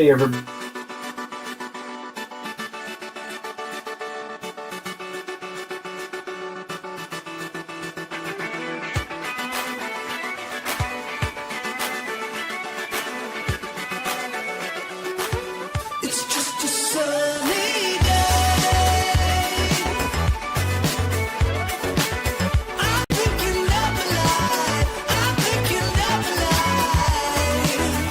Hey, everybody. It's just a sunny day. I'm thinking of a lie. I'm thinking of a lie.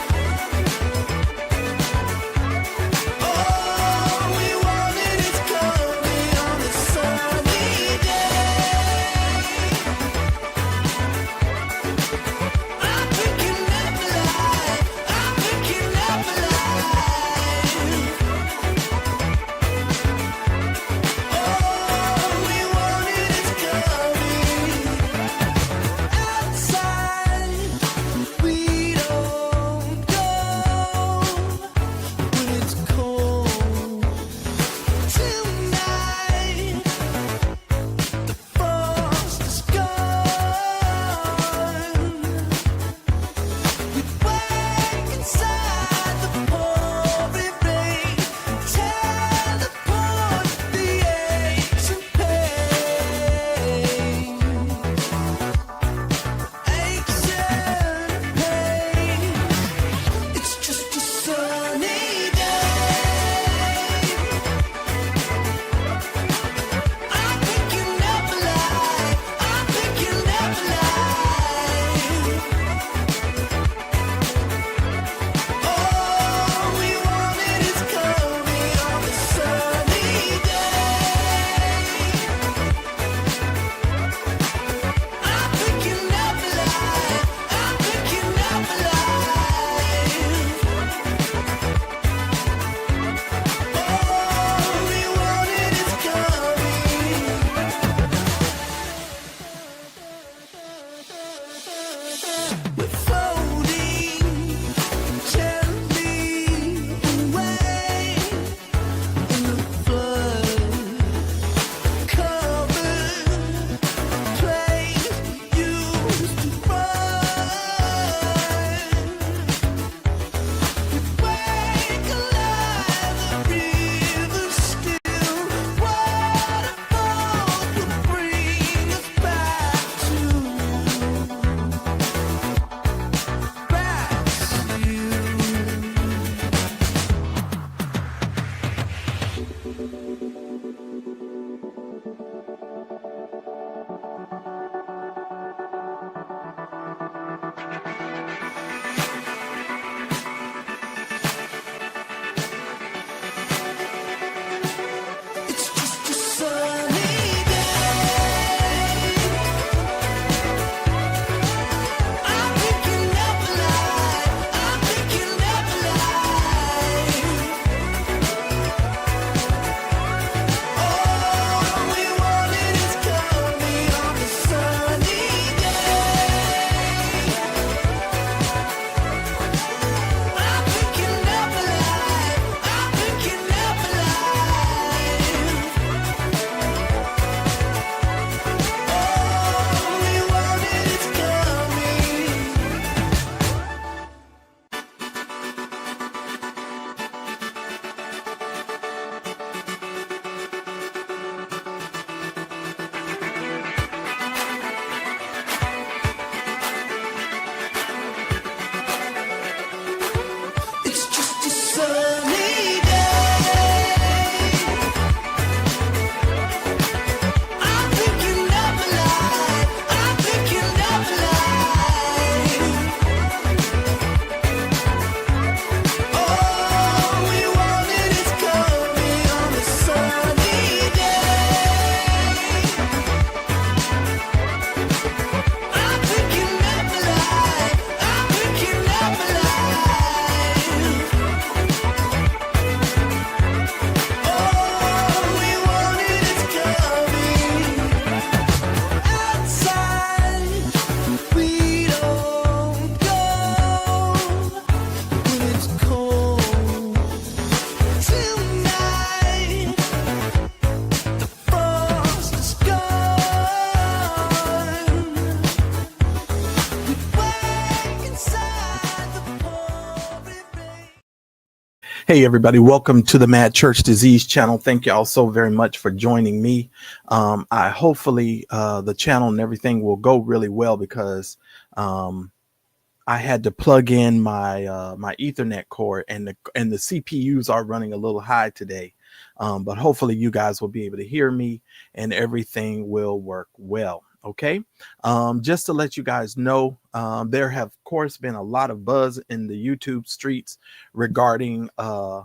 Hey, everybody. Welcome to the Mad Church Disease channel. Thank you all so very much for joining me. I hopefully the channel and everything will go really well because I had to plug in my Ethernet cord and the CPUs are running a little high today. But hopefully you guys will be able to hear me and everything will work well. Okay. Just to let you guys know, there have of course been a lot of buzz in the YouTube streets regarding uh,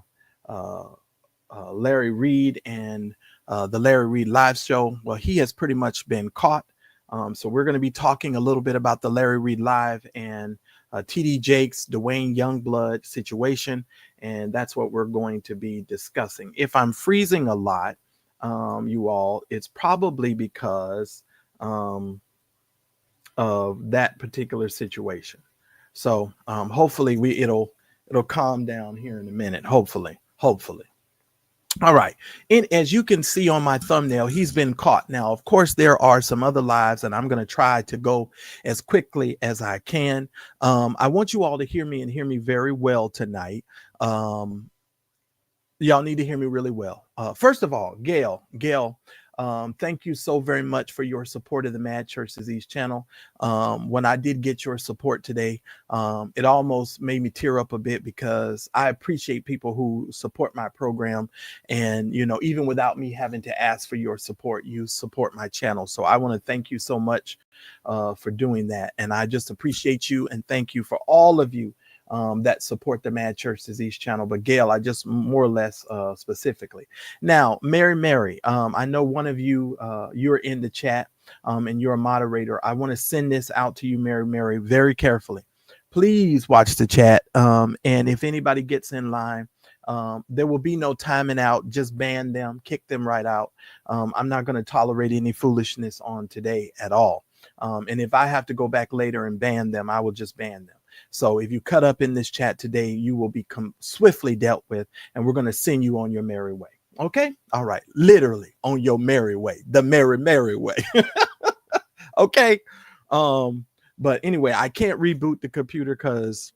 Larry Reid and the Larry Reid live show. Well, he has pretty much been caught. So we're going to be talking a little bit about the Larry Reid live and TD Jakes, Duane Youngblood situation. And that's what we're going to be discussing. If I'm freezing a lot, you all, it's probably because of that particular situation. So hopefully it'll calm down here in a minute. Hopefully. All right. And as you can see on my thumbnail, he's been caught. Now, of course, there are some other lives, and I'm going to try to go as quickly as I can. I want you all to hear me and hear me very well tonight. Y'all need to hear me really well. First of all, Gail, thank you so very much for your support of the Mad Church Disease channel. When I did get your support today, it almost made me tear up a bit because I appreciate people who support my program. And, you know, even without me having to ask for your support, you support my channel. So I want to thank you so much for doing that. And I just appreciate you and thank you for all of you that support the Mad Church Disease channel. But Gail, I just more or less specifically. Now, Mary, I know one of you, you're in the chat and you're a moderator. I want to send this out to you, Mary, very carefully. Please watch the chat. And if anybody gets in line, there will be no timing out. Just ban them, kick them right out. I'm not going to tolerate any foolishness on today at all. And if I have to go back later and ban them, I will just ban them. So if you cut up in this chat today, you will be swiftly dealt with, and we're going to send you on your merry way. Okay. All right. Literally on your merry way, the merry way. Okay. But anyway, I can't reboot the computer because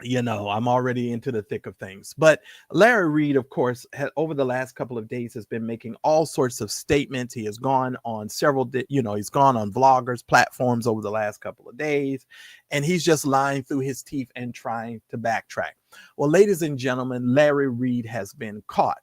you know, I'm already into the thick of things. But Larry Reid, of course, over the last couple of days has been making all sorts of statements. He has gone on several, he's gone on vloggers platforms over the last couple of days, and he's just lying through his teeth and trying to backtrack. Well, ladies and gentlemen, Larry Reid has been caught.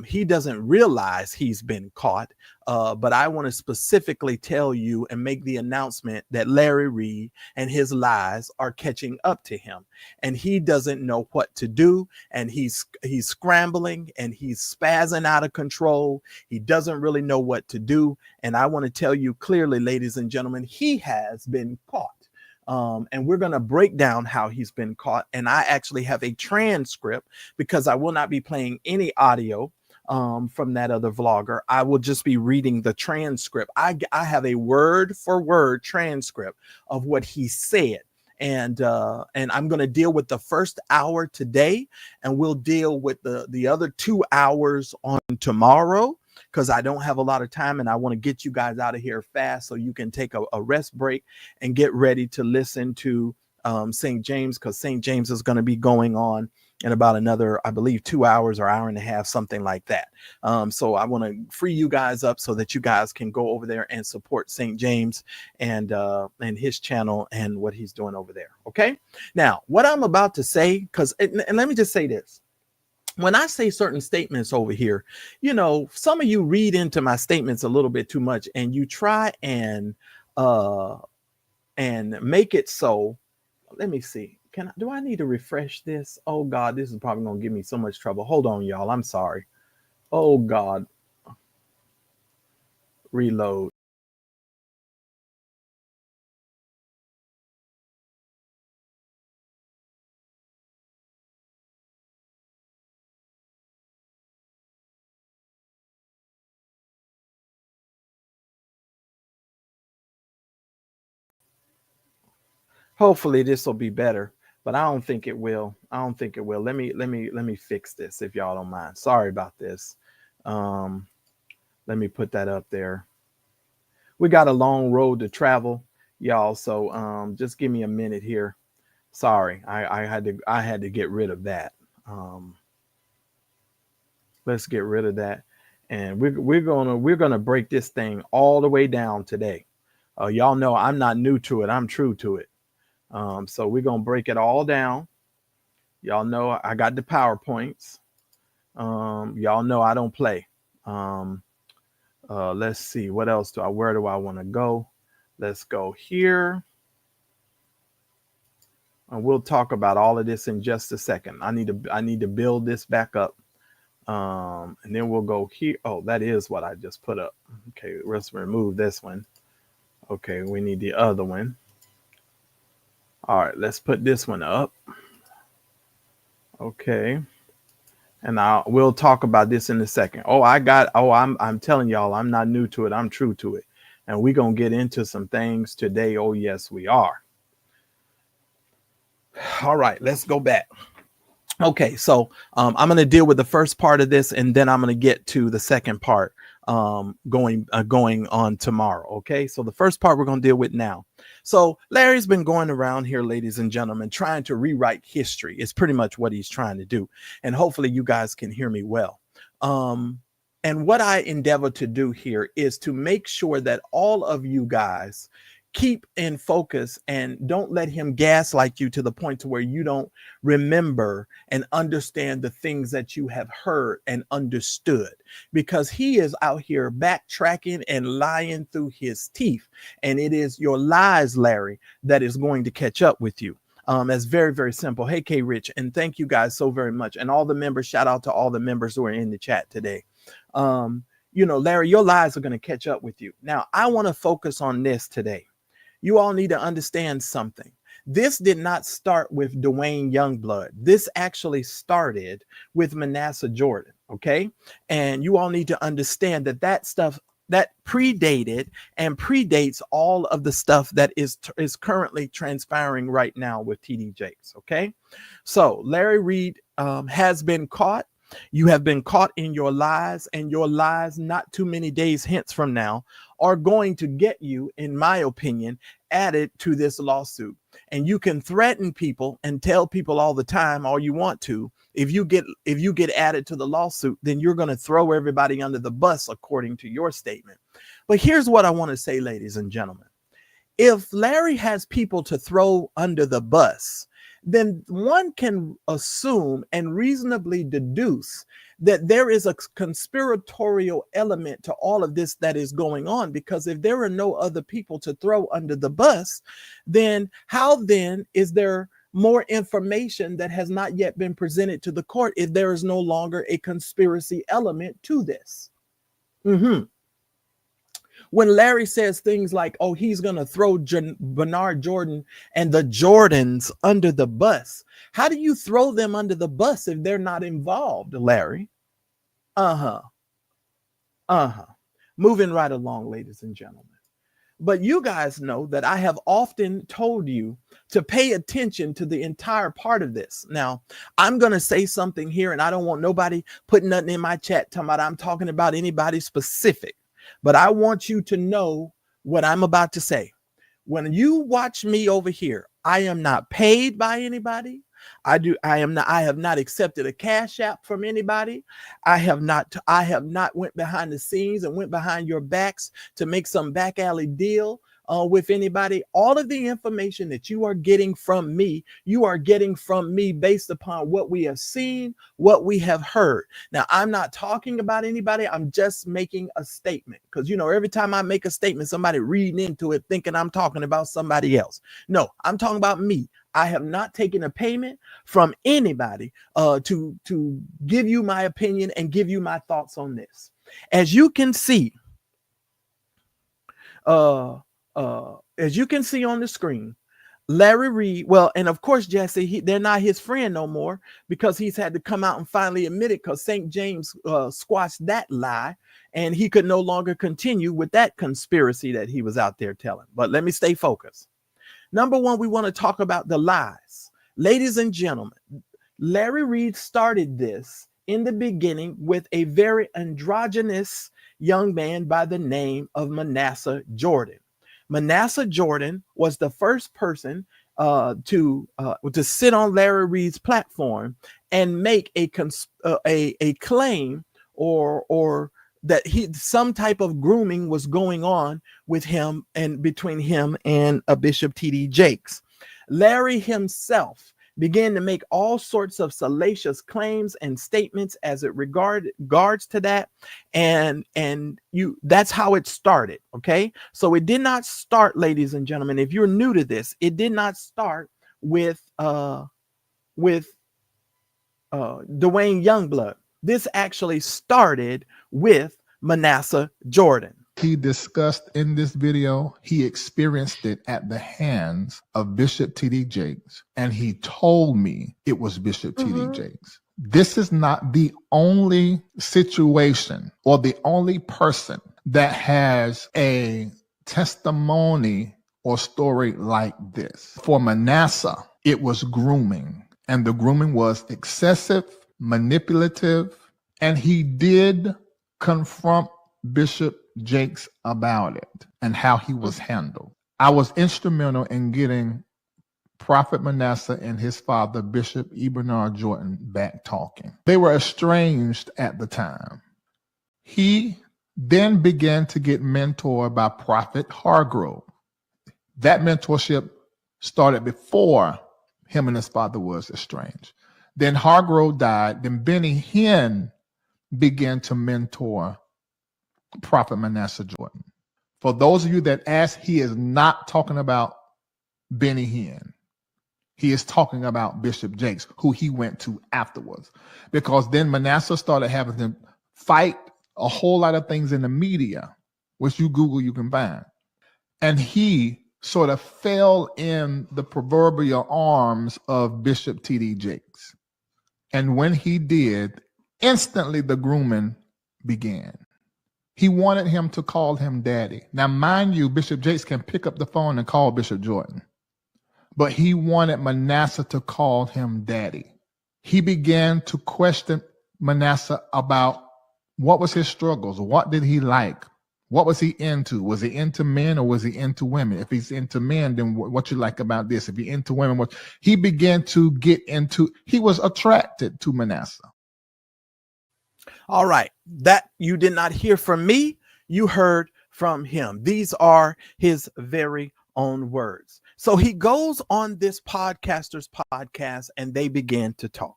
He doesn't realize he's been caught, but I want to specifically tell you and make the announcement that Larry Reid and his lies are catching up to him, and he doesn't know what to do, and he's scrambling and he's spazzing out of control. He doesn't really know what to do, and I want to tell you clearly, ladies and gentlemen, he has been caught. And we're going to break down how he's been caught. And I actually have a transcript because I will not be playing any audio from that other vlogger. I will just be reading the transcript. I have a word for word transcript of what he said. And I'm going to deal with the first hour today, and we'll deal with the other 2 hours on tomorrow, because I don't have a lot of time and I want to get you guys out of here fast so you can take a rest break and get ready to listen to St. James, because St. James is going to be going on in about another, I believe, 2 hours or hour and a half, something like that. So I want to free you guys up so that you guys can go over there and support St. James and his channel and what he's doing over there. Okay. Now, what I'm about to say, because, and let me just say this. When I say certain statements over here, you know, some of you read into my statements a little bit too much, and you try and make it so. Let me see. Do I need to refresh this? Oh God, this is probably gonna give me so much trouble. Hold on, y'all. I'm sorry. Oh God. Reload. Hopefully this will be better, but I don't think it will. Let me fix this if y'all don't mind. Sorry about this. Let me put that up there. We got a long road to travel, y'all. So just give me a minute here. Sorry, I had to get rid of that. Um, let's get rid of that. And we're gonna break this thing all the way down today. Y'all know I'm not new to it. I'm true to it. So we're gonna break it all down. Y'all know I got the PowerPoints. Y'all know I don't play. Um, let's see, what else where do I want to go? Let's go here. And we'll talk about all of this in just a second. I need to build this back up. And then we'll go here. Oh, that is what I just put up. Okay, let's remove this one. Okay, we need the other one. All right, let's put this one up. Okay. And we'll talk about this in a second. I'm telling y'all, I'm not new to it. I'm true to it. And we're going to get into some things today. Oh, yes, we are. All right, let's go back. Okay, so I'm going to deal with the first part of this, and then I'm going to get to the second part going on tomorrow. Okay, so the first part we're going to deal with now. So Larry's been going around here, ladies and gentlemen, trying to rewrite history. It's pretty much what he's trying to do. And hopefully you guys can hear me well. And what I endeavor to do here is to make sure that all of you guys keep in focus and don't let him gaslight you to the point to where you don't remember and understand the things that you have heard and understood, because he is out here backtracking and lying through his teeth. And it is your lies, Larry, that is going to catch up with you. That's very, very simple. Hey, K Rich, and thank you guys so very much. And all the members, shout out to all the members who are in the chat today. Larry, your lies are going to catch up with you. Now, I want to focus on this today. You all need to understand something. This did not start with Duane Youngblood. This actually started with Manasseh Jordan, okay? And you all need to understand that stuff that predated and predates all of the stuff that is currently transpiring right now with TD Jakes, okay? So Larry Reid has been caught. You have been caught in your lies, and your lies not too many days hence from now are going to get you, in my opinion, added to this lawsuit. And you can threaten people and tell people all the time all you want to. If you get added to the lawsuit, then you're going to throw everybody under the bus according to your statement. But here's what I want to say, ladies and gentlemen. If Larry has people to throw under the bus, then one can assume and reasonably deduce that there is a conspiratorial element to all of this that is going on, because if there are no other people to throw under the bus, then how then is there more information that has not yet been presented to the court if there is no longer a conspiracy element to this? When Larry says things like, oh, he's going to throw Bernard Jordan and the Jordans under the bus, how do you throw them under the bus if they're not involved, Larry? Moving right along, ladies and gentlemen. But you guys know that I have often told you to pay attention to the entire part of this. Now, I'm going to say something here, and I don't want nobody putting nothing in my chat talking about I'm talking about anybody specific. But I want you to know what I'm about to say. When you watch me over here, I am not paid by anybody. I have not accepted a cash app from anybody. I have not went behind the scenes and went behind your backs to make some back alley deal with anybody. All of the information that you are getting from me, you are getting from me based upon what we have seen, what we have heard. Now, I'm not talking about anybody. I'm just making a statement, because, every time I make a statement, somebody reading into it thinking I'm talking about somebody else. No, I'm talking about me. I have not taken a payment from anybody to give you my opinion and give you my thoughts on this. As you can see, on the screen, Larry Reid, well, and of course, Jesse, they're not his friend no more, because he's had to come out and finally admit it, because St. James squashed that lie, and he could no longer continue with that conspiracy that he was out there telling. But let me stay focused. Number one, we want to talk about the lies. Ladies and gentlemen, Larry Reid started this in the beginning with a very androgynous young man by the name of Manasseh Jordan. Manasseh Jordan was the first person to sit on Larry Reid's platform and make a claim or that some type of grooming was going on with him and between him and Bishop T.D. Jakes. Larry himself began to make all sorts of salacious claims and statements as it regards to that, and that's how it started. Okay, so it did not start, ladies and gentlemen, if you're new to this, it did not start with Duane Youngblood. This actually started with Manasseh Jordan. He discussed in this video, he experienced it at the hands of Bishop T.D. Jakes, and he told me it was Bishop T.D. Jakes. This is not the only situation or the only person that has a testimony or story like this. For Manasseh, it was grooming, and the grooming was excessive, manipulative, and he did confront Bishop Jakes about it and how he was handled. I was instrumental in getting Prophet Manasseh and his father, Bishop E. Bernard Jordan, back talking. They were estranged at the time. He then began to get mentored by Prophet Hargrove. That mentorship started before him and his father was estranged. Then Hargrove died. Then Benny Hinn began to mentor Prophet Manasseh Jordan. For those of you that ask, he is not talking about Benny Hinn. He is talking about Bishop Jakes, who he went to afterwards. Because then Manasseh started having to fight a whole lot of things in the media, which you Google, you can find. And he sort of fell in the proverbial arms of Bishop T.D. Jakes. And when he did, instantly the grooming began. He wanted him to call him daddy. Now, mind you, Bishop Jakes can pick up the phone and call Bishop Jordan. But he wanted Manasseh to call him daddy. He began to question Manasseh about what was his struggles, what did he like, what was he into? Was he into men or was he into women? If he's into men, then what you like about this? If he's into women, he began to get into, he was attracted to Manasseh. All right, that you did not hear from me, you heard from him. These are his very own words. So he goes on this podcaster's podcast and they began to talk.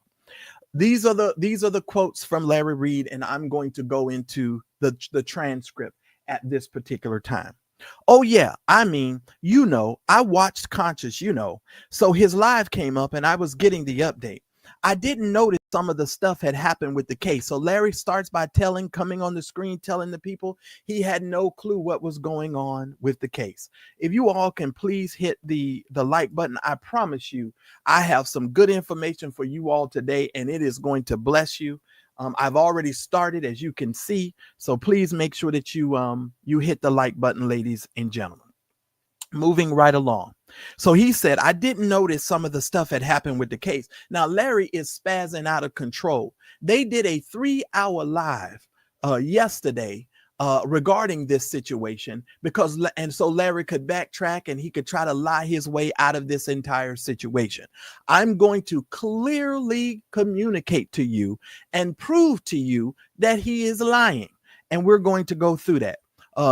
These are the quotes from Larry Reid, and I'm going to go into the transcript at this particular time. Oh yeah, I mean, I watched Conscious, so his live came up and I was getting the update. I didn't notice some of the stuff had happened with the case. So Larry starts by coming on the screen, telling the people he had no clue what was going on with the case. If you all can please hit the like button, I promise you, I have some good information for you all today, and it is going to bless you. I've already started, as you can see. So please make sure that you hit the like button, ladies and gentlemen. Moving right along. So he said, I didn't notice some of the stuff had happened with the case. Now, Larry is spazzing out of control. They did a 3-hour live yesterday regarding this situation so Larry could backtrack and he could try to lie his way out of this entire situation. I'm going to clearly communicate to you and prove to you that he is lying. And we're going to go through that.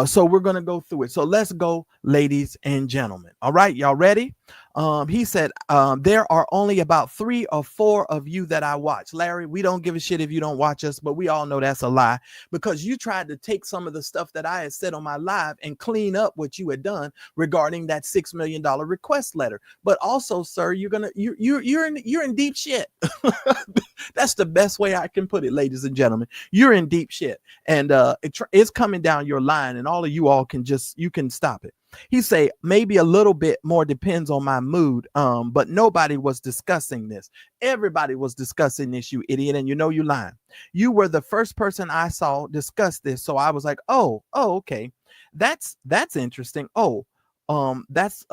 So we're going to go through it. So let's go, ladies and gentlemen. All right, y'all ready? He said, there are only about 3 or 4 of you that I watch. Larry, we don't give a shit if you don't watch us, but we all know that's a lie, because you tried to take some of the stuff that I had said on my live and clean up what you had done regarding that $6 million request letter. But also, sir, you're in deep shit. That's the best way I can put it, ladies and gentlemen. You're in deep shit, and it's coming down your line, and all of you all can stop it. He say, maybe a little bit more depends on my mood, but nobody was discussing this. Everybody was discussing this, you idiot, and you lying. You were the first person I saw discuss this, so I was like, oh, okay, that's interesting. Oh, that's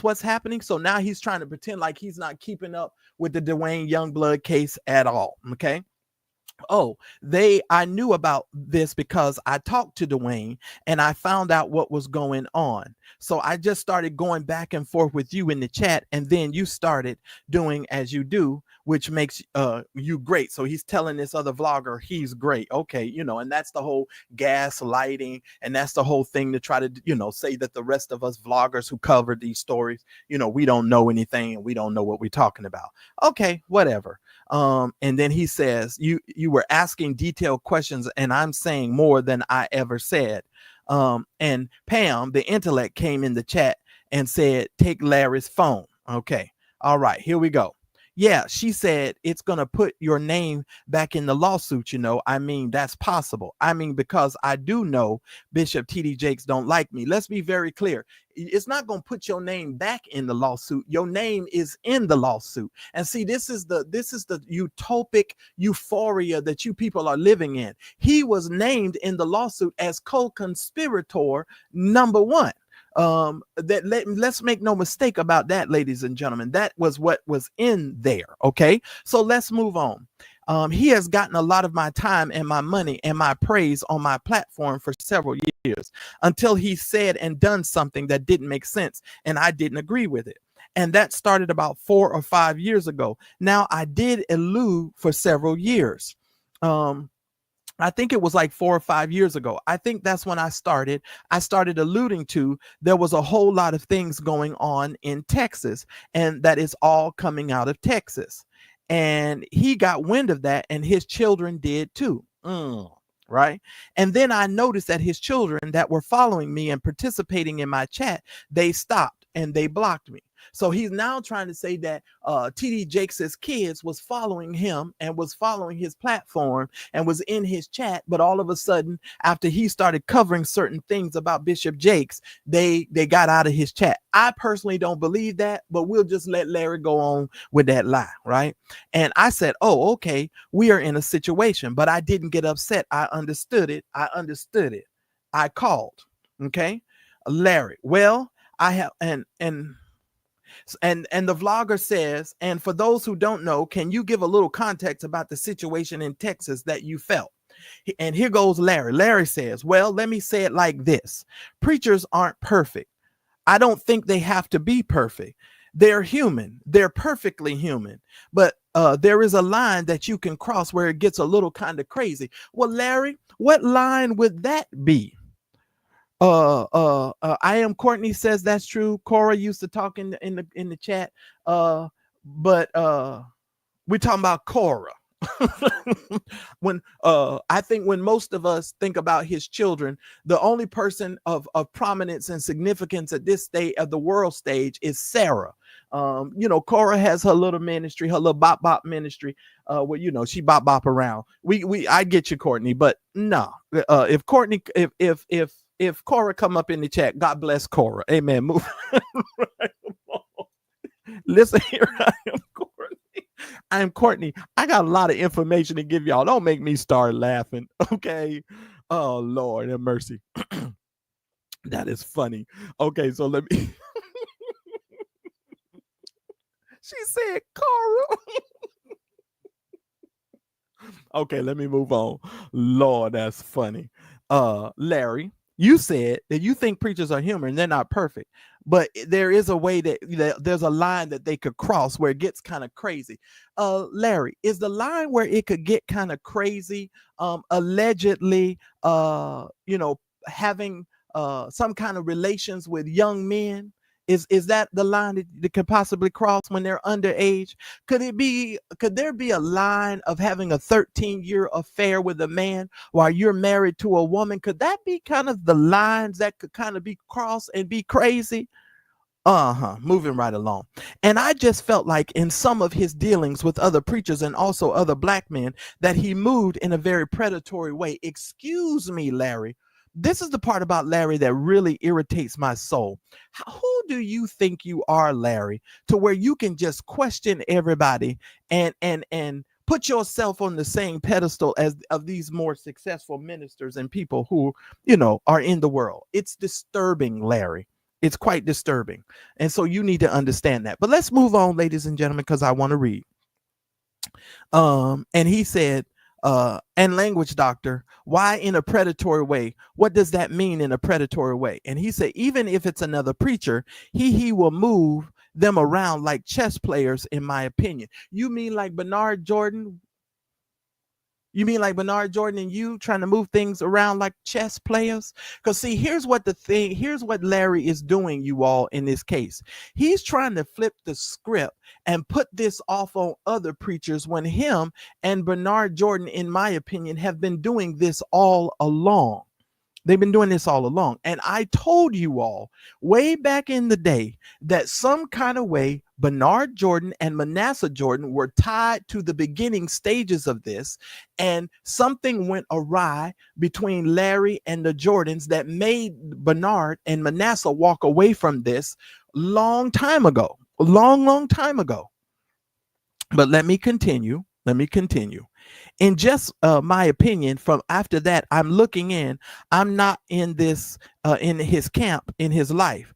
what's happening. So now he's trying to pretend like he's not keeping up with the Duane Youngblood case at all. Okay. Oh, I knew about this because I talked to Duane and I found out what was going on. So I just started going back and forth with you in the chat, and then you started doing as you do, which makes you great. So he's telling this other vlogger he's great. Okay, and that's the whole gaslighting, and that's the whole thing to try to, say that the rest of us vloggers who cover these stories, we don't know anything and we don't know what we're talking about. Okay, whatever. And then he says, you were asking detailed questions, and I'm saying more than I ever said. And Pam, the intellect, came in the chat and said, take Larry's phone. Okay. All right, here we go. Yeah, she said it's going to put your name back in the lawsuit. I mean, that's possible. I mean, because I do know Bishop T.D. Jakes don't like me. Let's be very clear. It's not going to put your name back in the lawsuit. Your name is in the lawsuit. And see, this is the utopic euphoria that you people are living in. He was named in the lawsuit as co-conspirator number one. Let's make no mistake about that, ladies and gentlemen. That was what was in there. Okay, so let's move on. He has gotten a lot of my time and my money and my praise on my platform for several years until he said and done something that didn't make sense, and I didn't agree with it. And that started about 4 or 5 years ago. Now, I did elude for several years. I think it was like 4 or 5 years ago. I think that's when I started alluding to there was a whole lot of things going on in Texas, and that is all coming out of Texas. And he got wind of that, and his children did too. Right. And then I noticed that his children that were following me and participating in my chat, they stopped and they blocked me. So he's now trying to say that T.D. Jakes' kids was following him and was following his platform and was in his chat. But all of a sudden, after he started covering certain things about Bishop Jakes, they got out of his chat. I personally don't believe that, but we'll just let Larry go on with that lie. Right. And I said, oh, OK, we are in a situation, but I didn't get upset. I understood it. I called. OK, Larry. Well, I have and the vlogger says, and for those who don't know, can you give a little context about the situation in Texas that you felt? And here goes Larry. Larry says, well, let me say it like this. Preachers aren't perfect. I don't think they have to be perfect. They're human. They're perfectly human. But there is a line that you can cross where it gets a little kind of crazy. Well, Larry, what line would that be? I am Courtney says that's true. Cora used to talk in the chat. But we're talking about Cora. When I think when most of us think about his children, the only person of prominence and significance at this stage of the world stage is Sarah. Cora has her little ministry, her little bop bop ministry. Where she bop bop around. I get you, Courtney, but no. If Courtney, if Cora come up in the chat, God bless Cora. Amen. Move. Right. Listen here, I am Courtney. I got a lot of information to give y'all. Don't make me start laughing. Okay. Oh, Lord have mercy. That is funny. Okay, so let me. She said, Cora. Okay, let me move on. Lord, that's funny. Larry, you said that you think preachers are human. They're not perfect, but there is a way that there's a line that they could cross where it gets kind of crazy. Larry, is the line where it could get kind of crazy, allegedly, having some kind of relations with young men? Is that the line that could possibly cross when they're underage? Could there be a line of having a 13-year affair with a man while you're married to a woman? Could that be kind of the lines that could kind of be crossed and be crazy? Moving right along. And I just felt like in some of his dealings with other preachers and also other black men that he moved in a very predatory way. Excuse me, Larry. This is the part about Larry that really irritates my soul. Who do you think you are, Larry, to where you can just question everybody and put yourself on the same pedestal as of these more successful ministers and people who, are in the world? It's disturbing, Larry. It's quite disturbing. And so you need to understand that. But let's move on, ladies and gentlemen, because I want to read. And he said, And language doctor, why in a predatory way? What does that mean in a predatory way? And he said, even if it's another preacher, he will move them around like chess players, in my opinion. You mean like Bernard Jordan? You mean like Bernard Jordan and you trying to move things around like chess players? Because see, here's what Larry is doing, you all, in this case. He's trying to flip the script and put this off on other preachers when him and Bernard Jordan, in my opinion, have been doing this all along. They've been doing this all along. And I told you all way back in the day that some kind of way Bernard Jordan and Manasseh Jordan were tied to the beginning stages of this. And something went awry between Larry and the Jordans that made Bernard and Manasseh walk away from this long time ago, a long time ago. But let me continue. In just my opinion, from after that, I'm looking in. I'm not in this in his camp, in his life,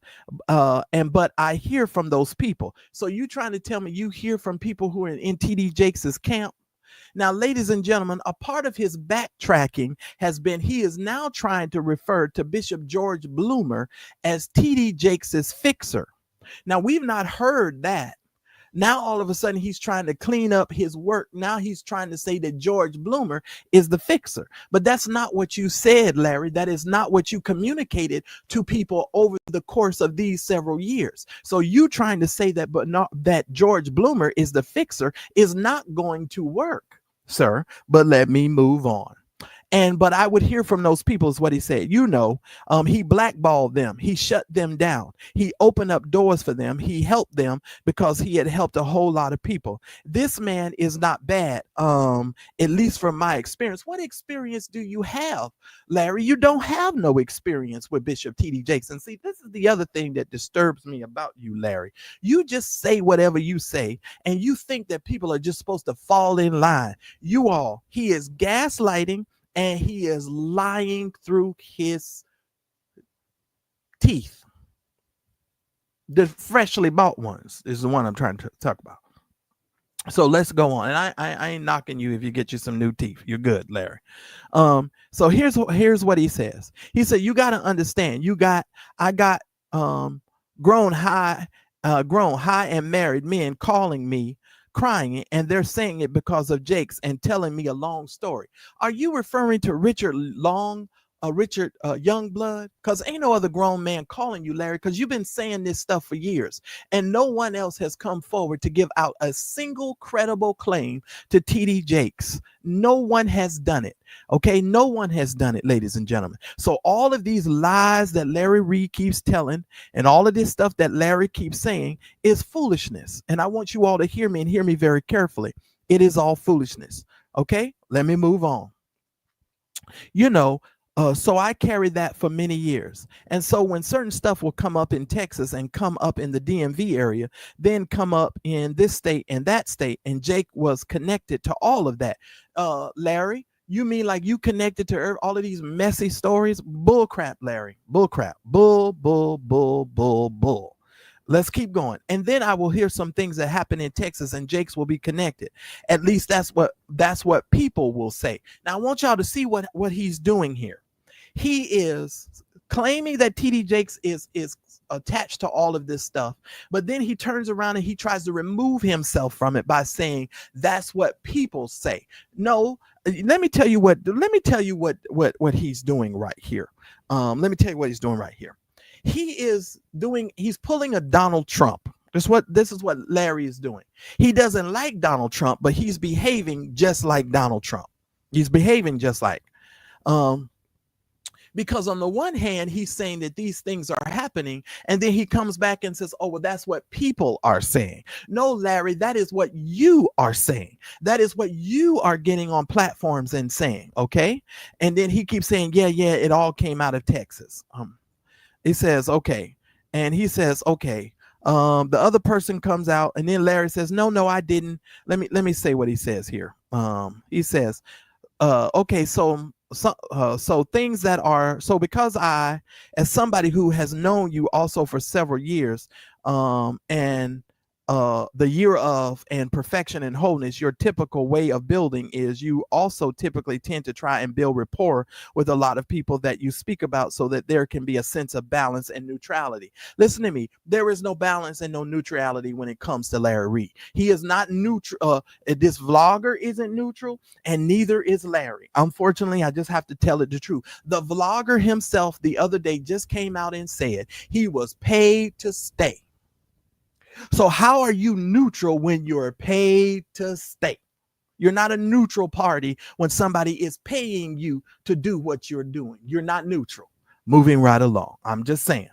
but I hear from those people. So you trying to tell me you hear from people who are in TD Jakes's camp? Now, ladies and gentlemen, a part of his backtracking has been he is now trying to refer to Bishop George Bloomer as TD Jakes's fixer. Now, we've not heard that. Now, all of a sudden, he's trying to clean up his work. Now he's trying to say that George Bloomer is the fixer. But that's not what you said, Larry. That is not what you communicated to people over the course of these several years. So you trying to say that, but not that George Bloomer is the fixer is not going to work, sir. But let me move on. But I would hear from those people is what he said. He blackballed them. He shut them down. He opened up doors for them. He helped them because he had helped a whole lot of people. This man is not bad, at least from my experience. What experience do you have, Larry? You don't have no experience with Bishop T.D. Jakes. And see, this is the other thing that disturbs me about you, Larry. You just say whatever you say, and you think that people are just supposed to fall in line. He is gaslighting, and he is lying through his teeth. The freshly bought ones is the one I'm trying to talk about. So let's go on. And I ain't knocking you if you get you some new teeth. You're good, Larry. So here's what he says. He said, you got to understand, I got grown high and married men calling me, crying, and they're saying it because of Jakes and telling me a long story. Are you referring to Richard Youngblood? Because ain't no other grown man calling you, Larry, because you've been saying this stuff for years, and no one else has come forward to give out a single credible claim to TD Jakes. No one has done it. Okay, no one has done it, ladies and gentlemen. So all of these lies that Larry Reid keeps telling and all of this stuff that Larry keeps saying is foolishness. And I want you all to hear me and hear me very carefully. It is all foolishness. Okay, let me move on. So I carried that for many years. And so when certain stuff will come up in Texas and come up in the DMV area, then come up in this state and that state, and Jake was connected to all of that. Larry, you mean like you connected to all of these messy stories? Bull crap, Larry. Bull crap. Bull. Let's keep going. And then I will hear some things that happen in Texas and Jakes will be connected. At least that's what people will say. Now I want y'all to see what he's doing here. He is claiming that TD Jakes is attached to all of this stuff, but then he turns around and he tries to remove himself from it by saying that's what people say. No, let me tell you what he's doing right here. Let me tell you what he's doing right here. He's pulling a Donald Trump. This is what Larry is doing. He doesn't like Donald Trump, but he's behaving just like Donald Trump. He's behaving just like because on the one hand, he's saying that these things are happening, and then he comes back and says, oh, well, that's what people are saying. No, Larry, that is what you are saying. That is what you are getting on platforms and saying, okay? And then he keeps saying, yeah, it all came out of Texas. He says, okay. And he says, okay. The other person comes out, and then Larry says, no, I didn't. Let me say what he says here. He says, okay, so things that are so because I, as somebody who has known you also for several years, and the year of and perfection and wholeness, your typical way of building is you also typically tend to try and build rapport with a lot of people that you speak about so that there can be a sense of balance and neutrality. Listen to me. There is no balance and no neutrality when it comes to Larry Reid. He is not neutral. This vlogger isn't neutral, and neither is Larry. Unfortunately, I just have to tell it the truth. The vlogger himself the other day just came out and said he was paid to stay. So how are you neutral when you're paid to stay? You're not a neutral party when somebody is paying you to do what you're doing. You're not neutral. Moving right along. I'm just saying.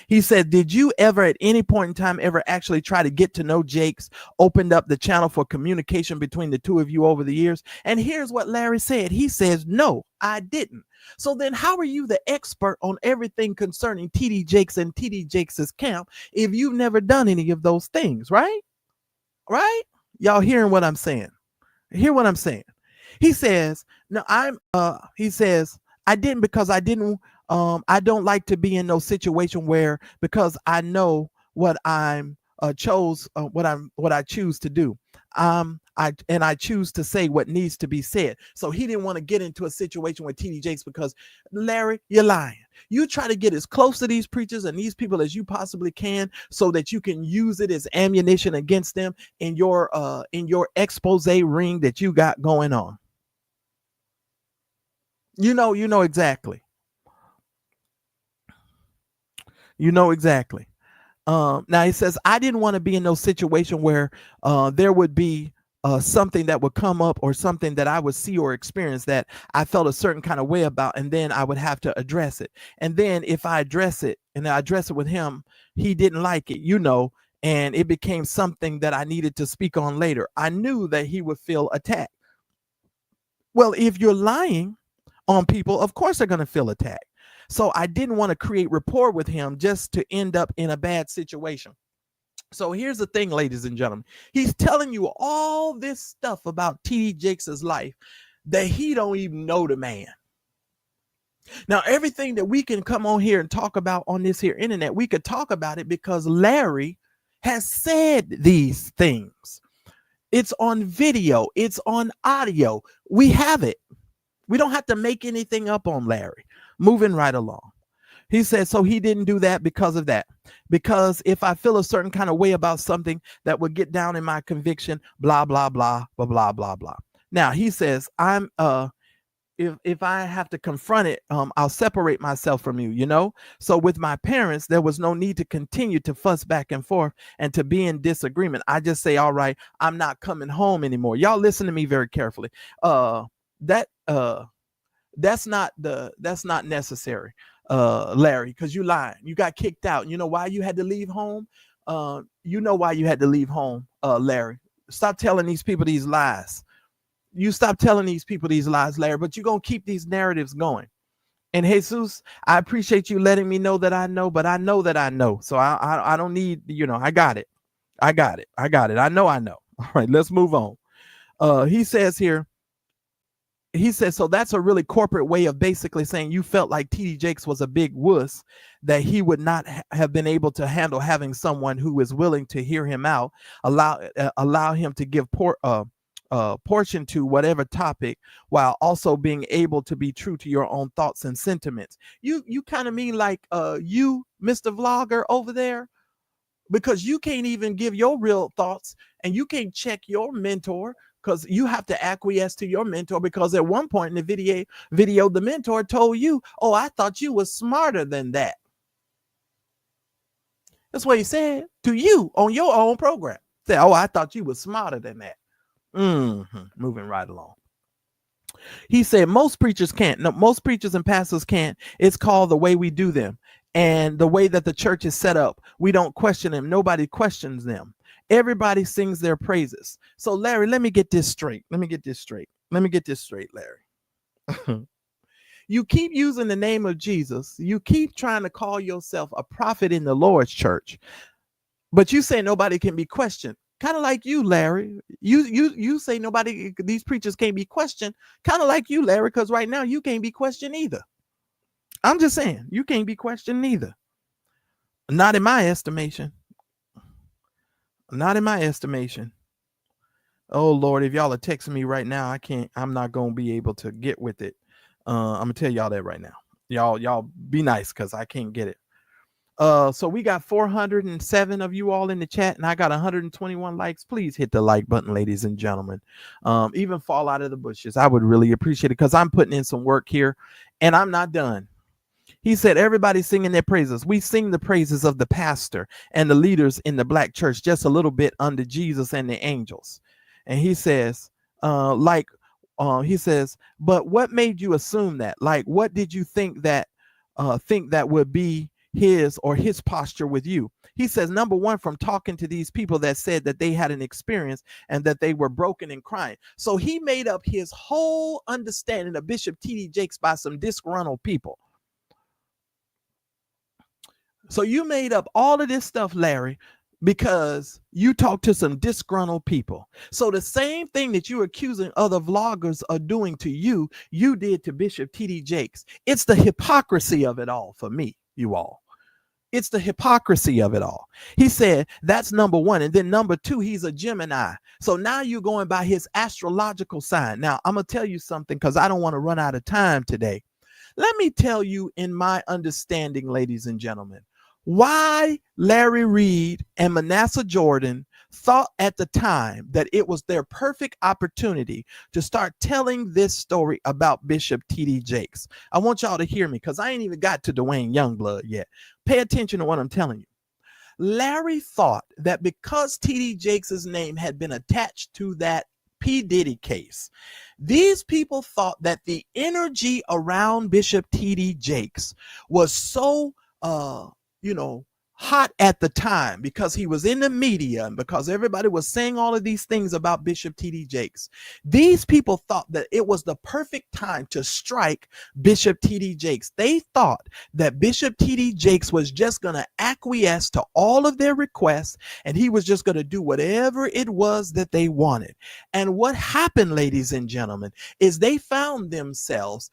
He said, did you ever at any point in time ever actually try to get to know Jakes, opened up the channel for communication between the two of you over the years? And here's what Larry said. He says, no, I didn't. So then how are you the expert on everything concerning TD Jakes and TD Jakes' camp if you've never done any of those things, right? Right? Y'all hearing what I'm saying? Hear what I'm saying? He says, no, he says, I didn't because I don't like to be in no situation where, because I know what I choose to do. I choose to say what needs to be said. So he didn't want to get into a situation with TD Jakes because, Larry, you're lying. You try to get as close to these preachers and these people as you possibly can so that you can use it as ammunition against them in your expose ring that you got going on. You know exactly. You know exactly. Now he says, I didn't want to be in no situation where there would be something that would come up or something that I would see or experience that I felt a certain kind of way about, and then I would have to address it. And then if I address it and I address it with him, he didn't like it, and it became something that I needed to speak on later. I knew that he would feel attacked. Well, if you're lying on people, of course they're going to feel attacked. So I didn't want to create rapport with him just to end up in a bad situation. So here's the thing, ladies and gentlemen. He's telling you all this stuff about TD Jakes' life that he don't even know the man. Now, everything that we can come on here and talk about on this here internet, we could talk about it because Larry has said these things. It's on video. It's on audio. We have it. We don't have to make anything up on Larry. Moving right along. He said, so he didn't do that because of that. Because if I feel a certain kind of way about something that would get down in my conviction, blah, blah, blah, blah, blah, blah, blah. Now, he says, if I have to confront it, I'll separate myself from you, So with my parents, there was no need to continue to fuss back and forth and to be in disagreement. I just say, all right, I'm not coming home anymore. Y'all listen to me very carefully. That's not necessary, Larry, because you lying. You got kicked out. You know why you had to leave home? Why you had to leave home, Larry. Stop telling these people these lies. You stop telling these people these lies, Larry, but you're going to keep these narratives going. And Jesus, I appreciate you letting me know that I know, but I know that I know. So I don't need, I got it. I know. All right, let's move on. He says here, so that's a really corporate way of basically saying you felt like TD Jakes was a big wuss, that he would not have been able to handle having someone who is willing to hear him out, allow him to give portion to whatever topic, while also being able to be true to your own thoughts and sentiments. You kind of mean like you, Mr. Vlogger over there, because you can't even give your real thoughts and you can't check your mentor, because you have to acquiesce to your mentor, because at one point in the video, the mentor told you, oh, I thought you was smarter than that. That's what he said to you on your own program. Said, oh, I thought you was smarter than that. Moving right along. He said most preachers can't. No, most preachers and pastors can't. It's called the way we do them. And the way that the church is set up, we don't question them. Nobody questions them. Everybody sings their praises. So, Larry, let me get this straight. Larry. You keep using the name of Jesus. You keep trying to call yourself a prophet in the Lord's church, but you say nobody can be questioned. Kind of like you, Larry. You say these preachers can't be questioned. Kind of like you, Larry, because right now you can't be questioned either. I'm just saying, you can't be questioned either. Not in my estimation. Not in my estimation. Oh Lord, if y'all are texting me right now, I'm not gonna be able to get with it. I'm gonna tell y'all that right now. Y'all be nice because I can't get it. So we got 407 of you all in the chat, and I got 121 likes. Please hit the like button, ladies and gentlemen. Even fall out of the bushes. I would really appreciate it because I'm putting in some work here, and I'm not done. He said, everybody's singing their praises. We sing the praises of the pastor and the leaders in the black church just a little bit under Jesus and the angels. And he says, he says, but what made you assume that? Like, what did you think that would be his posture with you? He says, number one, from talking to these people that said that they had an experience and that they were broken and crying. So he made up his whole understanding of Bishop T.D. Jakes by some disgruntled people. So you made up all of this stuff, Larry, because you talked to some disgruntled people. So the same thing that you're accusing other vloggers of doing to you, you did to Bishop T.D. Jakes. It's the hypocrisy of it all for me, you all. It's the hypocrisy of it all. He said that's number one. And then number two, he's a Gemini. So now you're going by his astrological sign. Now, I'm going to tell you something because I don't want to run out of time today. Let me tell you, in my understanding, ladies and gentlemen, why Larry Reid and Manasseh Jordan thought at the time that it was their perfect opportunity to start telling this story about Bishop T.D. Jakes. I want y'all to hear me because I ain't even got to Duane Youngblood yet. Pay attention to what I'm telling you. Larry thought that because T.D. Jakes' name had been attached to that P. Diddy case, these people thought that the energy around Bishop T.D. Jakes was so hot at the time because he was in the media and because everybody was saying all of these things about Bishop T.D. Jakes. These people thought that it was the perfect time to strike Bishop T.D. Jakes. They thought that Bishop T.D. Jakes was just going to acquiesce to all of their requests and he was just going to do whatever it was that they wanted. And what happened, ladies and gentlemen, is they found themselves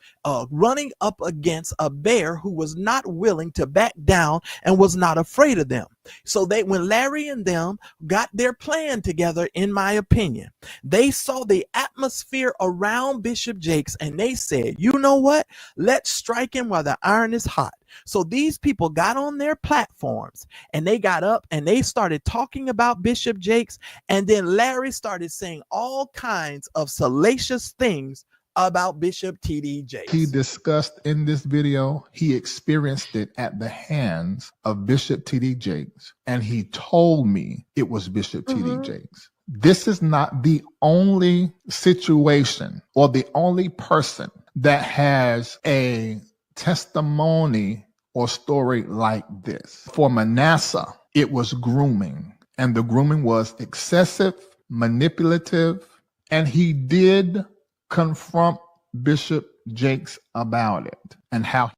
running up against a bear who was not willing to back down and was not afraid of them. So when Larry and them got their plan together, in my opinion, they saw the atmosphere around Bishop Jakes and they said, you know what? Let's strike him while the iron is hot. So these people got on their platforms and they got up and they started talking about Bishop Jakes. And then Larry started saying all kinds of salacious things about Bishop T.D. Jakes. He discussed in this video, he experienced it at the hands of Bishop T.D. Jakes, and he told me it was Bishop T.D. Jakes. This is not the only situation or the only person that has a testimony or story like this. For Manasseh, it was grooming, and the grooming was excessive, manipulative, and he did confront Bishop Jakes about it and how.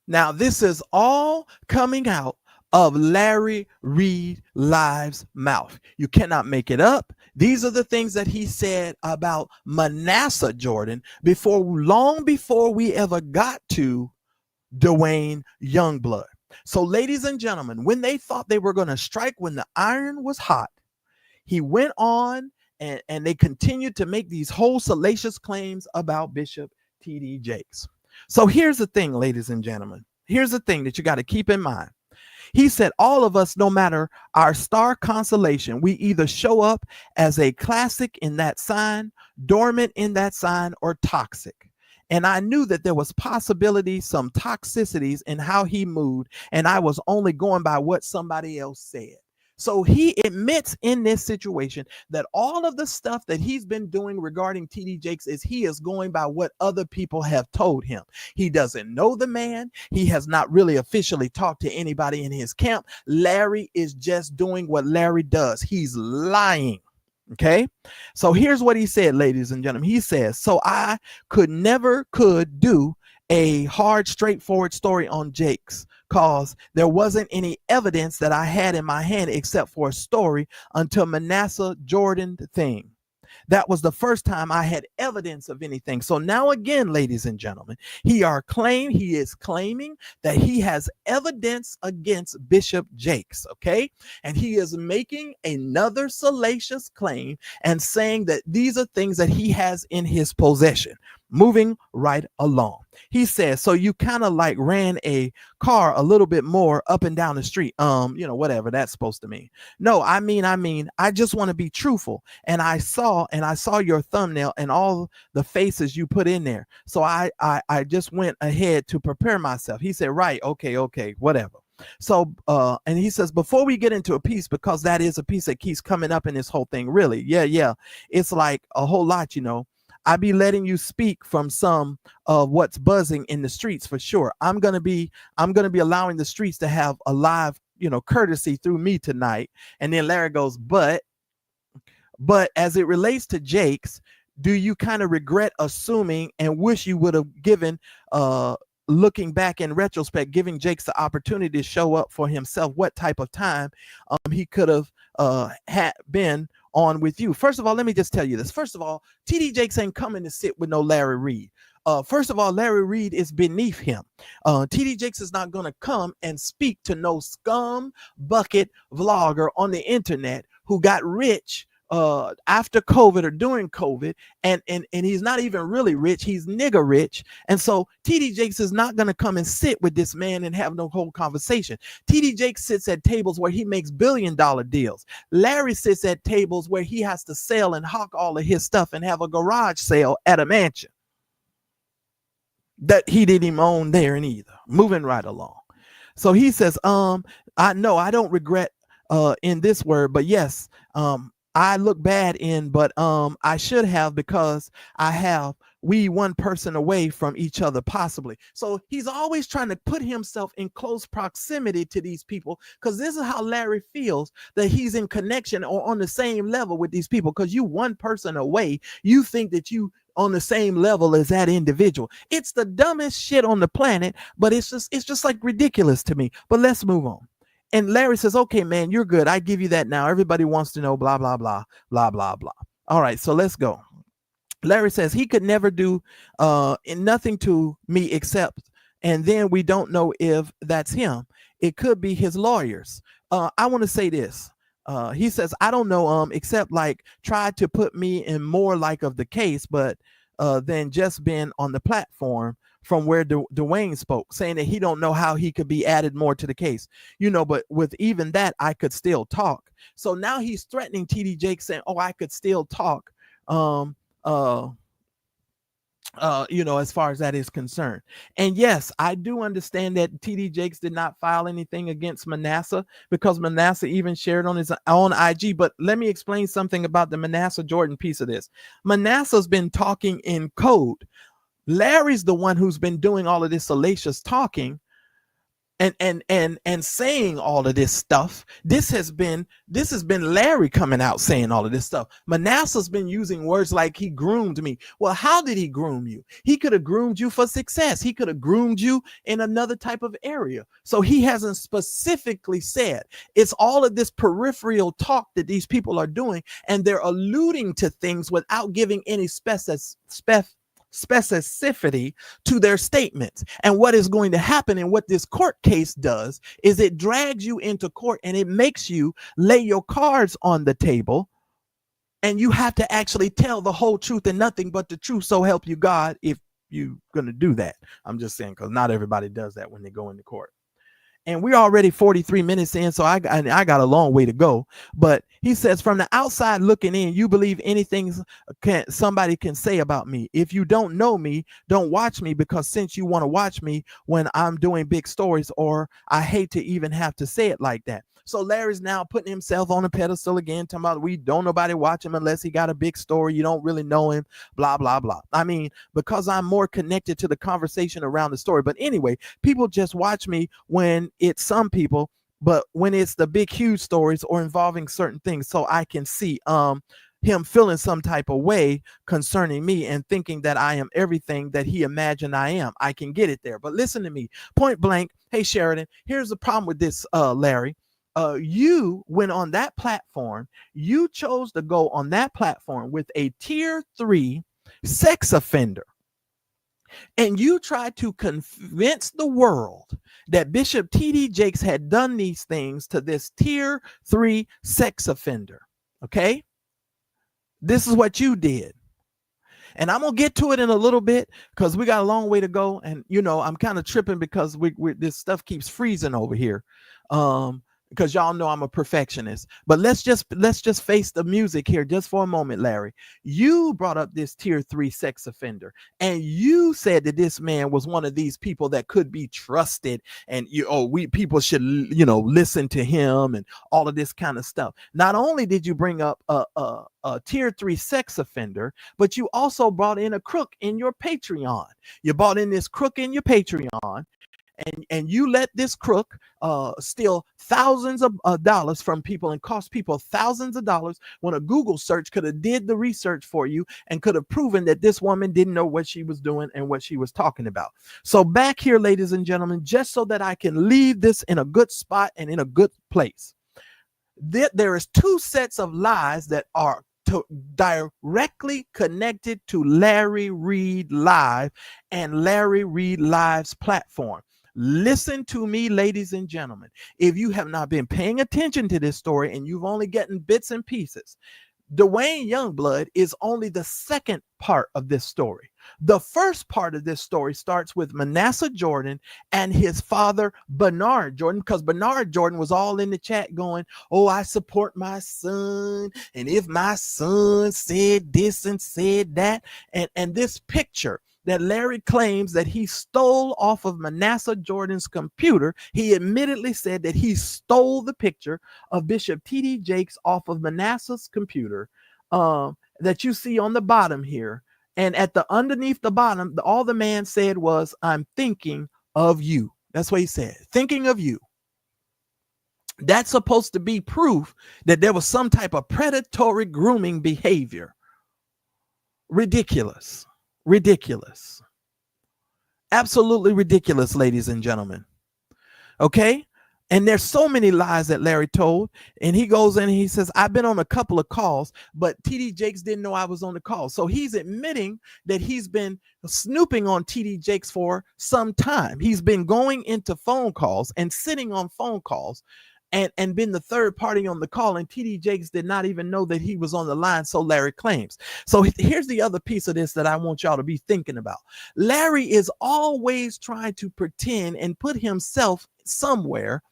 Now, this is all coming out of Larry Reid Live's mouth. You cannot make it up. These are the things that he said about Manasseh Jordan long before we ever got to Duane Youngblood. So, ladies and gentlemen, when they thought they were going to strike when the iron was hot, he went on and they continued to make these whole salacious claims about Bishop T.D. Jakes. So here's the thing, ladies and gentlemen. Here's the thing that you got to keep in mind. He said, all of us, no matter our star constellation, we either show up as a classic in that sign, dormant in that sign, or toxic. And I knew that there was possibility, some toxicities in how he moved, and I was only going by what somebody else said. So he admits in this situation that all of the stuff that he's been doing regarding T.D. Jakes is he is going by what other people have told him. He doesn't know the man. He has not really officially talked to anybody in his camp. Larry is just doing what Larry does. He's lying. Okay. So here's what he said, ladies and gentlemen. He says, so I never could do a hard, straightforward story on Jakes because there wasn't any evidence that I had in my hand except for a story until Manasseh Jordan thing. That was the first time I had evidence of anything. So now again, ladies and gentlemen, he is claiming that he has evidence against Bishop Jakes, okay? And he is making another salacious claim and saying that these are things that he has in his possession. Moving right along. He says, so you kind of like ran a car a little bit more up and down the street. Whatever that's supposed to mean. No, I mean, I just want to be truthful. And I saw your thumbnail and all the faces you put in there. So I just went ahead to prepare myself. He said, right, okay, whatever. So, and he says, before we get into a piece, because that is a piece that keeps coming up in this whole thing, really. Yeah. It's like a whole lot, I be letting you speak from some of what's buzzing in the streets for sure. I'm gonna be allowing the streets to have a live, courtesy through me tonight. And then Larry goes, but as it relates to Jakes, do you kind of regret assuming and wish you would have given looking back in retrospect, giving Jakes the opportunity to show up for himself, what type of time he could have had been on with you? First of all, let me just tell you this. First of all, TD Jakes ain't coming to sit with no Larry Reid. First of all, Larry Reid is beneath him. TD Jakes is not going to come and speak to no scum bucket vlogger on the internet who got rich after COVID or during COVID, and he's not even really rich, he's nigger rich. And so TD Jakes is not going to come and sit with this man and have no whole conversation. TD Jakes sits at tables where he makes $1 billion deals. Larry sits at tables where he has to sell and hawk all of his stuff and have a garage sale at a mansion that he didn't even own there and either. Moving right along. So he says, I know I don't regret in this word, but yes, I look bad in, but I should have, because we one person away from each other possibly. So he's always trying to put himself in close proximity to these people, because this is how Larry feels, that he's in connection or on the same level with these people. Because you one person away, you think that you on the same level as that individual. It's the dumbest shit on the planet, but it's just like ridiculous to me. But let's move on. And Larry says, okay, man, you're good. I give you that now. Everybody wants to know, blah, blah, blah, blah, blah, blah. All right, so let's go. Larry says he could never do nothing to me except, and then we don't know if that's him. It could be his lawyers. I want to say this. He says, I don't know, except like try to put me in more like of the case, but than just being on the platform from where Duane spoke, saying that he don't know how he could be added more to the case, but with even that, I could still talk. So now he's threatening TD Jakes, saying, oh, I could still talk, as far as that is concerned. And yes, I do understand that TD Jakes did not file anything against Manasseh, because Manasseh even shared on his own IG. But let me explain something about the Manasseh Jordan piece of this. Manasseh's been talking in code. Larry's the one who's been doing all of this salacious talking and saying all of this stuff. This has been Larry coming out saying all of this stuff. Manasseh's been using words like he groomed me. Well, how did he groom you? He could have groomed you for success. He could have groomed you in another type of area. So he hasn't specifically said. It's all of this peripheral talk that these people are doing, and they're alluding to things without giving any specificity to their statements. And what is going to happen, and what this court case does, is it drags you into court and it makes you lay your cards on the table, and you have to actually tell the whole truth and nothing but the truth, so help you God, if you're gonna do that. I'm just saying, because not everybody does that when they go into court. And we're already 43 minutes in, so I got a long way to go. But he says, from the outside looking in, you believe anything somebody can say about me. If you don't know me, don't watch me, because since you want to watch me when I'm doing big stories, or I hate to even have to say it like that. So Larry's now putting himself on a pedestal again, talking about we don't nobody watch him unless he got a big story. You don't really know him, blah, blah, blah. I mean, because I'm more connected to the conversation around the story. But anyway, people just watch me when it's some people, but when it's the big, huge stories or involving certain things, so I can see him feeling some type of way concerning me and thinking that I am everything that he imagined I am. I can get it there. But listen to me, point blank. Hey, Sheridan, here's the problem with this, Larry. you went on that platform. You chose to go on that platform with a tier 3 sex offender, and you tried to convince the world that Bishop T.D. Jakes had done these things to this tier 3 sex offender. Okay, this is what you did. And I'm gonna get to it in a little bit because we got a long way to go. And I'm kind of tripping because this stuff keeps freezing over here. Because y'all know I'm a perfectionist. But let's just face the music here just for a moment, Larry. You brought up this tier 3 sex offender, and you said that this man was one of these people that could be trusted, and people should listen to him and all of this kind of stuff. Not only did you bring up a tier 3 sex offender, but you also brought in a crook in your Patreon. You brought in this crook in your Patreon, and you let this crook steal thousands of dollars from people and cost people thousands of dollars when a Google search could have did the research for you and could have proven that this woman didn't know what she was doing and what she was talking about. So back here, ladies and gentlemen, just so that I can leave this in a good spot and in a good place, there is 2 sets of lies that are directly connected to Larry Reid Live and Larry Reid Live's platform. Listen to me, ladies and gentlemen. If you have not been paying attention to this story and you've only gotten bits and pieces, Duane Youngblood is only the second part of this story. The first part of this story starts with Manasseh Jordan and his father, Bernard Jordan, because Bernard Jordan was all in the chat going, oh, I support my son. And if my son said this and said that, and this picture that Larry claims that he stole off of Manasseh Jordan's computer. He admittedly said that he stole the picture of Bishop T.D. Jakes off of Manasseh's computer that you see on the bottom here. And at the underneath the bottom, all the man said was, I'm thinking of you. That's what he said, thinking of you. That's supposed to be proof that there was some type of predatory grooming behavior. Ridiculous. Ridiculous. Absolutely ridiculous, ladies and gentlemen. Okay? And there's so many lies that Larry told. And he goes in and he says, I've been on a couple of calls, but T.D. Jakes didn't know I was on the call. So he's admitting that he's been snooping on T.D. Jakes for some time. He's been going into phone calls and sitting on phone calls and been the third party on the call, and T.D. Jakes did not even know that he was on the line, so Larry claims. So here's the other piece of this that I want y'all to be thinking about. Larry is always trying to pretend and put himself somewhere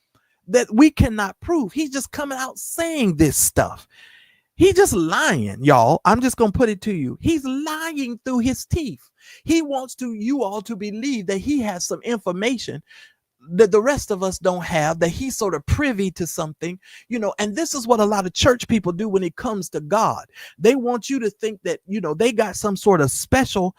that we cannot prove. He's just coming out saying this stuff. He's just lying, y'all. I'm just going to put it to you. He's lying through his teeth. He wants you all to believe that he has some information that the rest of us don't have, that he's sort of privy to something, and this is what a lot of church people do when it comes to God. They want you to think that, they got some sort of special,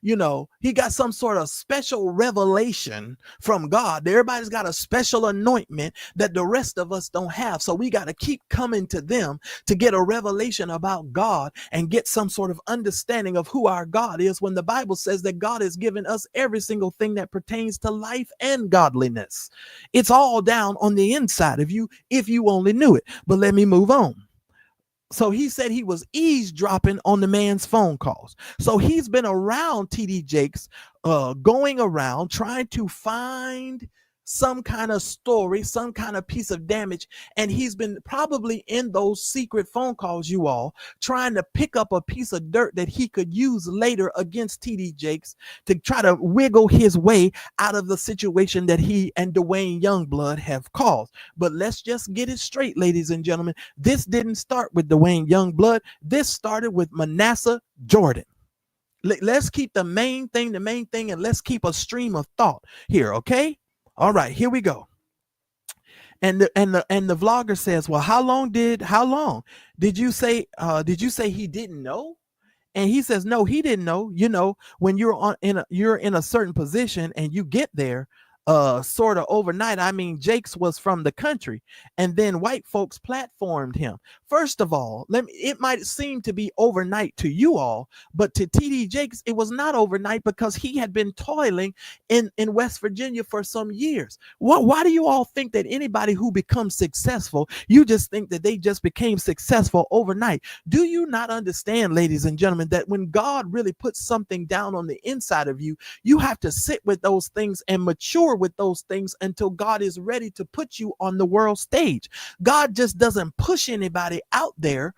he got some sort of special revelation from God. Everybody's got a special anointment that the rest of us don't have. So we got to keep coming to them to get a revelation about God and get some sort of understanding of who our God is, when the Bible says that God has given us every single thing that pertains to life and godliness. It's all down on the inside of you if you only knew it. But let me move on. So he said he was eavesdropping on the man's phone calls. So he's been around T.D. Jakes, going around trying to find some kind of story, some kind of piece of damage. And he's been probably in those secret phone calls, you all, trying to pick up a piece of dirt that he could use later against T.D. Jakes to try to wiggle his way out of the situation that he and Duane Youngblood have caused. But let's just get it straight, ladies and gentlemen. This didn't start with Duane Youngblood. This started with Manasseh Jordan. Let's keep the main thing, and let's keep a stream of thought here, okay? All right, here we go. And the vlogger says, well, how long did you say he didn't know? And he says, no, he didn't know. When you're in a certain position and you get there, sort of overnight. I mean, Jakes was from the country, and then white folks platformed him. First of all, it might seem to be overnight to you all, but to TD Jakes, it was not overnight, because he had been toiling in West Virginia for some years. Why do you all think that anybody who becomes successful, you just think that they just became successful overnight? Do you not understand, ladies and gentlemen, that when God really puts something down on the inside of you, you have to sit with those things and mature with those things until God is ready to put you on the world stage. God just doesn't push anybody out there,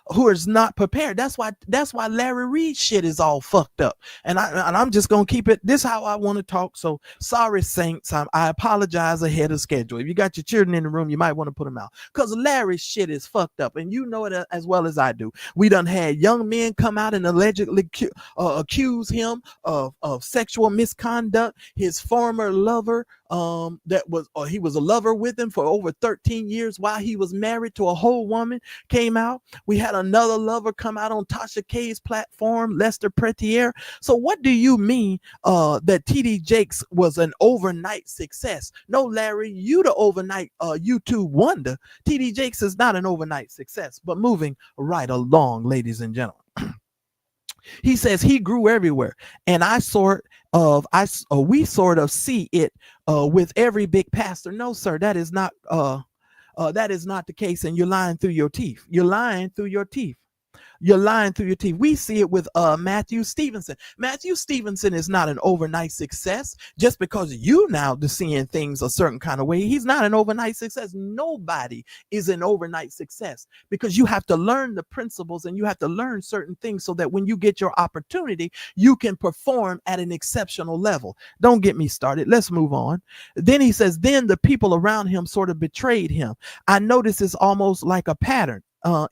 who is not prepared. That's why Larry Reid shit is all fucked up. And I'm just gonna keep it. This is how I want to talk. So sorry, saints. I apologize ahead of schedule. If you got your children in the room, you might want to put them out, because Larry's shit is fucked up, and you know it as well as I do. We done had young men come out and allegedly accuse him of sexual misconduct. His former lover, he was a lover with him for over 13 years while he was married to a whole woman, came out. We had another lover come out on Tasha K's platform, Lester Pretier. So what do you mean that TD Jakes was an overnight success? No, Larry, you the overnight YouTube wonder. TD Jakes is not an overnight success. But moving right along, ladies and gentlemen. He says he grew everywhere, and we sort of see it with every big pastor. No, sir, that is not the case, and you're lying through your teeth. You're lying through your teeth. You're lying through your teeth. We see it with Matthew Stevenson. Matthew Stevenson is not an overnight success. Just because you now seeing things a certain kind of way, he's not an overnight success. Nobody is an overnight success, because you have to learn the principles and you have to learn certain things so that when you get your opportunity, you can perform at an exceptional level. Don't get me started. Let's move on. Then he says, then the people around him sort of betrayed him. I notice it's almost like a pattern.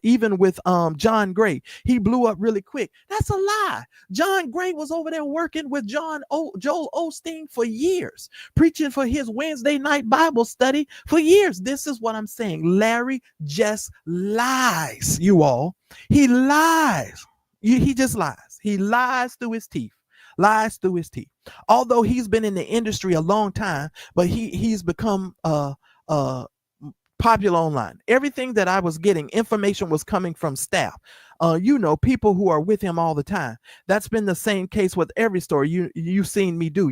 Even with John Gray, he blew up really quick. That's a lie. John Gray was over there working with Joel Osteen for years, preaching for his Wednesday night Bible study for years. This is what I'm saying. Larry just lies, you all. He lies. He just lies. He lies through his teeth. Lies through his teeth. Although he's been in the industry a long time, but he's become popular online. Everything that I was getting, information was coming from staff. People who are with him all the time. That's been the same case with every story you've seen me do,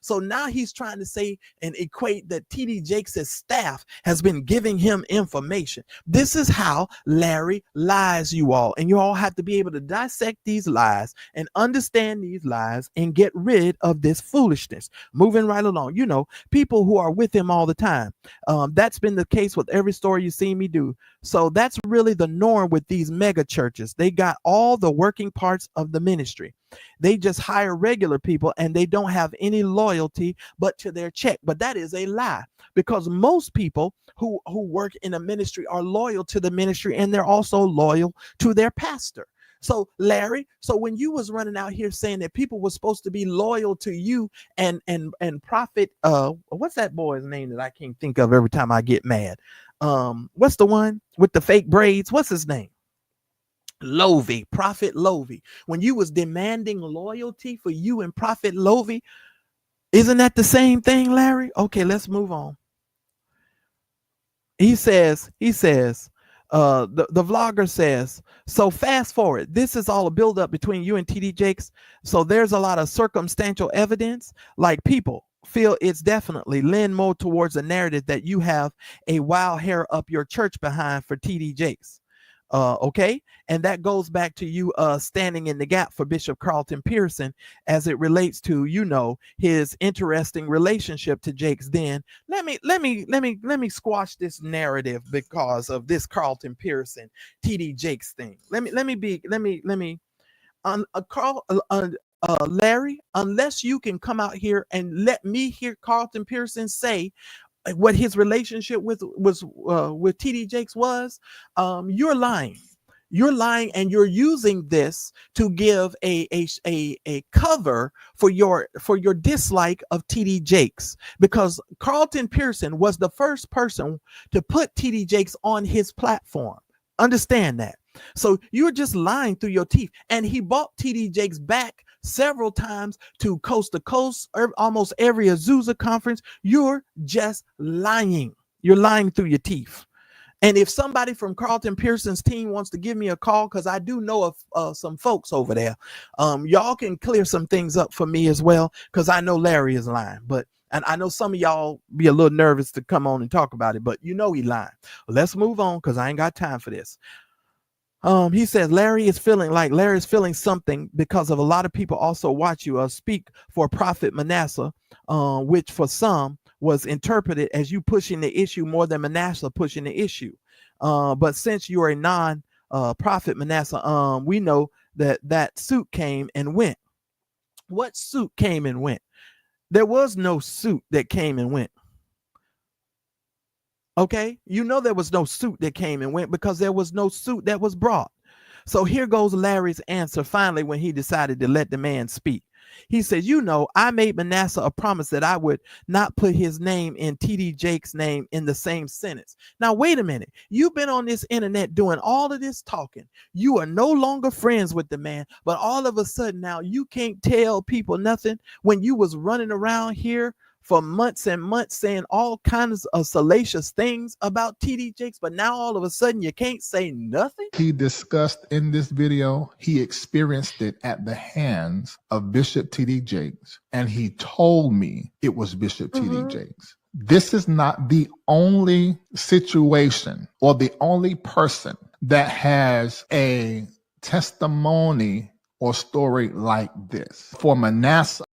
So now he's trying to say and equate that TD Jakes' staff has been giving him information. This is how Larry lies, you all. And you all have to be able to dissect these lies and understand these lies and get rid of this foolishness. Moving right along, people who are with him all the time. That's been the case with every story you see me do. So that's really the norm with these mega churches. They got all the working parts of the ministry. They just hire regular people and they don't have any loyalty but to their check. But that is a lie, because most people who work in a ministry are loyal to the ministry, and they're also loyal to their pastor. So Larry, when you was running out here saying that people were supposed to be loyal to you and Prophet, what's that boy's name that I can't think of every time I get mad? What's the one with the fake braids? What's his name? Lovey, Prophet Lovey. When you was demanding loyalty for you and Prophet Lovey, isn't that the same thing, Larry? Okay, let's move on. He says, the vlogger says, so fast forward. This is all a buildup between you and TD Jakes. So there's a lot of circumstantial evidence, like people feel it's definitely lean more towards a narrative that you have a wild hair up your church behind for TD Jakes. Okay, and that goes back to you standing in the gap for Bishop Carlton Pearson as it relates to his interesting relationship to Jakes. Then let me squash this narrative because of this Carlton Pearson TD Jakes thing. Larry, unless you can come out here and let me hear Carlton Pearson say what his relationship with TD Jakes was, you're lying. You're lying, and you're using this to give a cover for your dislike of TD Jakes, because Carlton Pearson was the first person to put TD Jakes on his platform. Understand that. So you're just lying through your teeth. And he bought TD Jakes back several times to coast to coast, almost every Azusa conference. You're just lying. You're lying through your teeth. And if somebody from Carlton Pearson's team wants to give me a call, because I do know of some folks over there, y'all can clear some things up for me as well, because I know Larry is lying. And I know some of y'all be a little nervous to come on and talk about it, but you know he lying. Let's move on, because I ain't got time for this. He says Larry's feeling something because of a lot of people also watch you speak for Prophet Manasseh, which for some was interpreted as you pushing the issue more than Manasseh pushing the issue. But since you're a non-prophet Manasseh, we know that suit came and went. What suit came and went? There was no suit that came and went. Okay, you know there was no suit that came and went because there was no suit that was brought. So here goes Larry's answer finally when he decided to let the man speak. He said, you know, I made Manasseh a promise that I would not put his name and TD Jakes' name in the same sentence. Now, wait a minute. You've been on this internet doing all of this talking. You are no longer friends with the man, but all of a sudden now you can't tell people nothing when you was running around here for months and months saying all kinds of salacious things about TD Jakes, but now all of a sudden you can't say nothing? He discussed in this video, he experienced it at the hands of Bishop TD Jakes, and he told me it was Bishop TD Jakes. This is not the only situation or the only person that has a testimony or story like this. For Manasseh,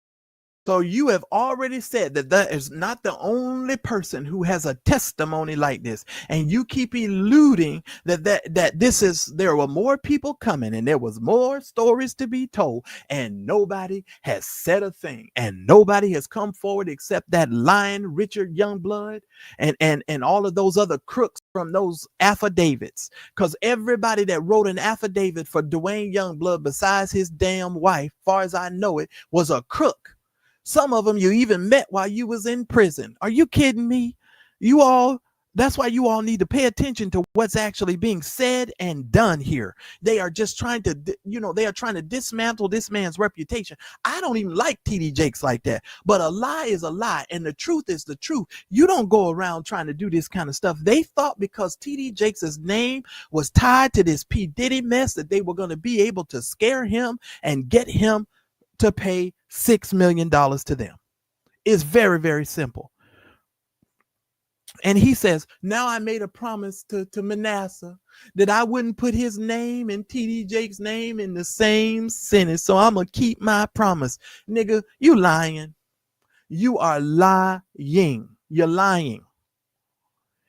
So you have already said that that is not the only person who has a testimony like this, and you keep eluding that this is, there were more people coming and there was more stories to be told, and nobody has said a thing, and nobody has come forward except that lying Richard Youngblood and all of those other crooks from those affidavits, because everybody that wrote an affidavit for Duane Youngblood besides his damn wife, far as I know it, was a crook. Some of them you even met while you was in prison. Are you kidding me? You all, that's why you all need to pay attention to what's actually being said and done here. They are just trying to, they are trying to dismantle this man's reputation. I don't even like TD Jakes like that, but a lie is a lie, and the truth is the truth. You don't go around trying to do this kind of stuff. They thought because TD Jakes' name was tied to this P. Diddy mess that they were going to be able to scare him and get him to pay $6 million to them. It's very, very simple. And he says, now I made a promise to Manasseh that I wouldn't put his name and TD Jakes' name in the same sentence. So I'm going to keep my promise. Nigga, you lying. You are lying. You're lying.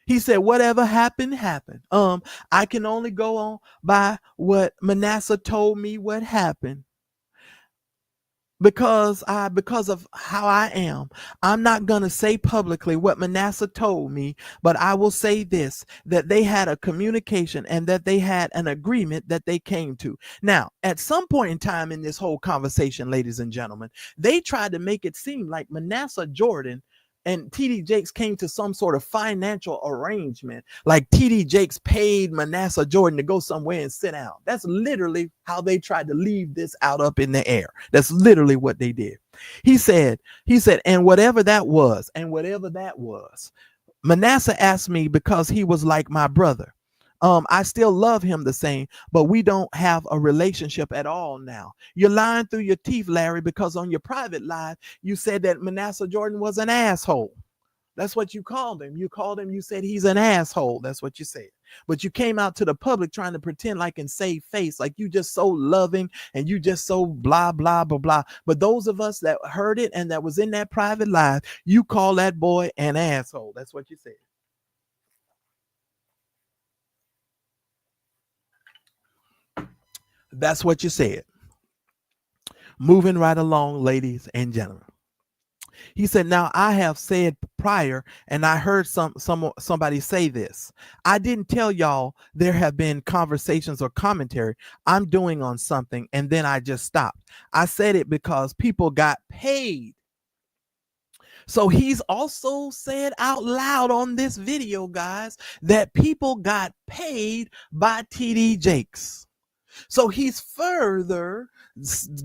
He said, whatever happened, happened. I can only go on by what Manasseh told me what happened. Because of how I am, I'm not going to say publicly what Manasseh told me, but I will say this, that they had a communication and that they had an agreement that they came to. Now, at some point in time in this whole conversation, ladies and gentlemen, they tried to make it seem like Manasseh Jordan and TD Jakes came to some sort of financial arrangement, like TD Jakes paid Manasseh Jordan to go somewhere and sit down. That's literally how they tried to leave this out up in the air. That's literally what they did. He said, and whatever that was, Manasseh asked me because he was like my brother. I still love him the same, but we don't have a relationship at all now. You're lying through your teeth, Larry, because on your private live, you said that Manasseh Jordan was an asshole. That's what you called him. You said he's an asshole. That's what you said. But you came out to the public trying to pretend like and save face, like you just so loving and you just so blah, blah, blah, blah. But those of us that heard it and that was in that private live, you call that boy an asshole. That's what you said. That's what you said. Moving right along, ladies and gentlemen. He said, now I have said prior, and I heard somebody say this. I didn't tell y'all there have been conversations or commentary I'm doing on something, and then I just stopped. I said it because people got paid. So he's also said out loud on this video, guys, that people got paid by TD Jakes. So he's further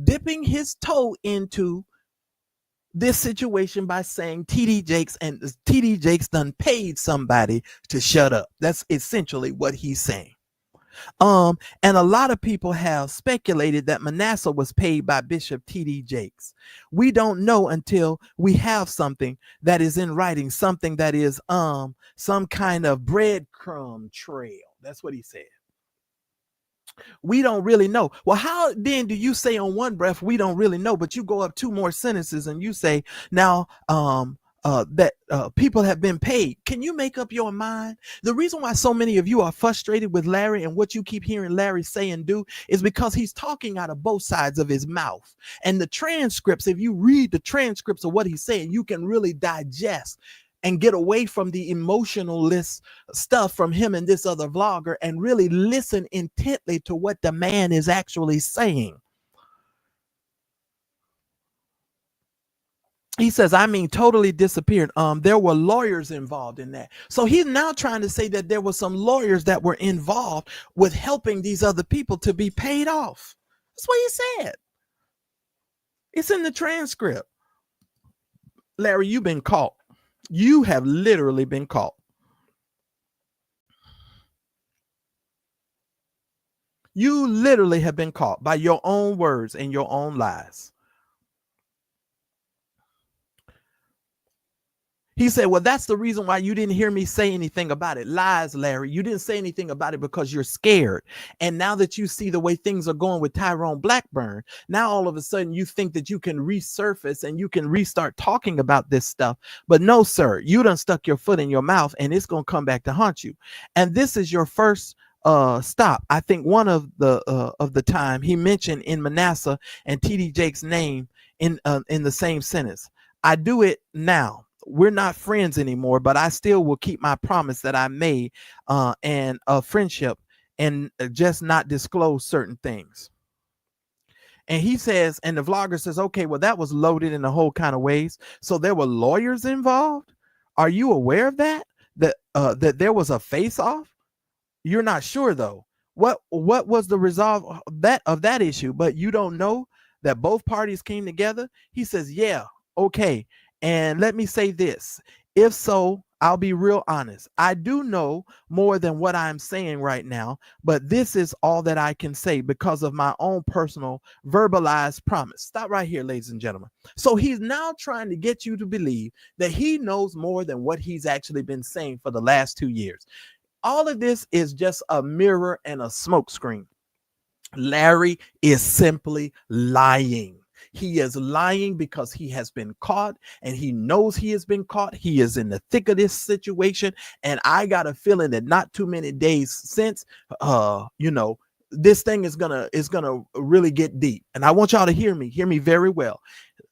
dipping his toe into this situation by saying TD Jakes and TD Jakes done paid somebody to shut up. That's essentially what he's saying. And a lot of people have speculated that Manasseh was paid by Bishop TD Jakes. We don't know until we have something that is in writing, something that is some kind of breadcrumb trail. That's what he said. We don't really know. Well, how then do you say on one breath we don't really know, but you go up two more sentences and you say now that people have been paid? Can you make up your mind? The reason why so many of you are frustrated with Larry and what you keep hearing Larry say and do is because he's talking out of both sides of his mouth. And the transcripts, if you read the transcripts of what he's saying, you can really digest and get away from the emotionalist stuff from him and this other vlogger and really listen intently to what the man is actually saying. He says, I mean, totally disappeared. There were lawyers involved in that. So he's now trying to say that there were some lawyers that were involved with helping these other people to be paid off. That's what he said. It's in the transcript. Larry, you've been caught. You have literally been caught. You literally have been caught by your own words and your own lies. He said, well, that's the reason why you didn't hear me say anything about it. Lies, Larry. You didn't say anything about it because you're scared. And now that you see the way things are going with Tyrone Blackburn, now all of a sudden you think that you can resurface and you can restart talking about this stuff. But no, sir, you done stuck your foot in your mouth and it's going to come back to haunt you. And this is your first stop. I think one of the time he mentioned in Manasseh and TD Jakes' name in the same sentence. I do it now. We're not friends anymore, but I still will keep my promise that I made and a friendship and just not disclose certain things. And he says, and the vlogger says, okay, well, that was loaded in a whole kind of ways. So there were lawyers involved. Are you aware of that? That there was a face-off? You're not sure though. What was the resolve of that issue? But you don't know that both parties came together? He says, yeah, okay. And let me say this. If so, I'll be real honest. I do know more than what I'm saying right now, but this is all that I can say because of my own personal verbalized promise. Stop right here, ladies and gentlemen. So he's now trying to get you to believe that he knows more than what he's actually been saying for the last 2 years. All of this is just a mirror and a smokescreen. Larry is simply lying. He is lying because he has been caught and he knows he has been caught. He is in the thick of this situation. And I got a feeling that not too many days since, this thing is gonna really get deep. And I want y'all to hear me very well.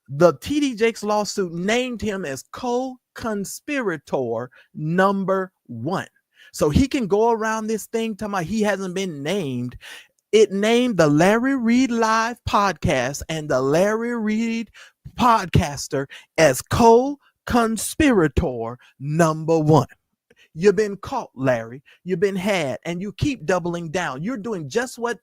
The TD Jakes lawsuit named him as co-conspirator number 1. So he can go around this thing talking about he hasn't been named. It named the Larry Reid Live podcast and the Larry Reid podcaster as co-conspirator number 1. You've been caught, Larry. You've been had, and you keep doubling down. You're doing just what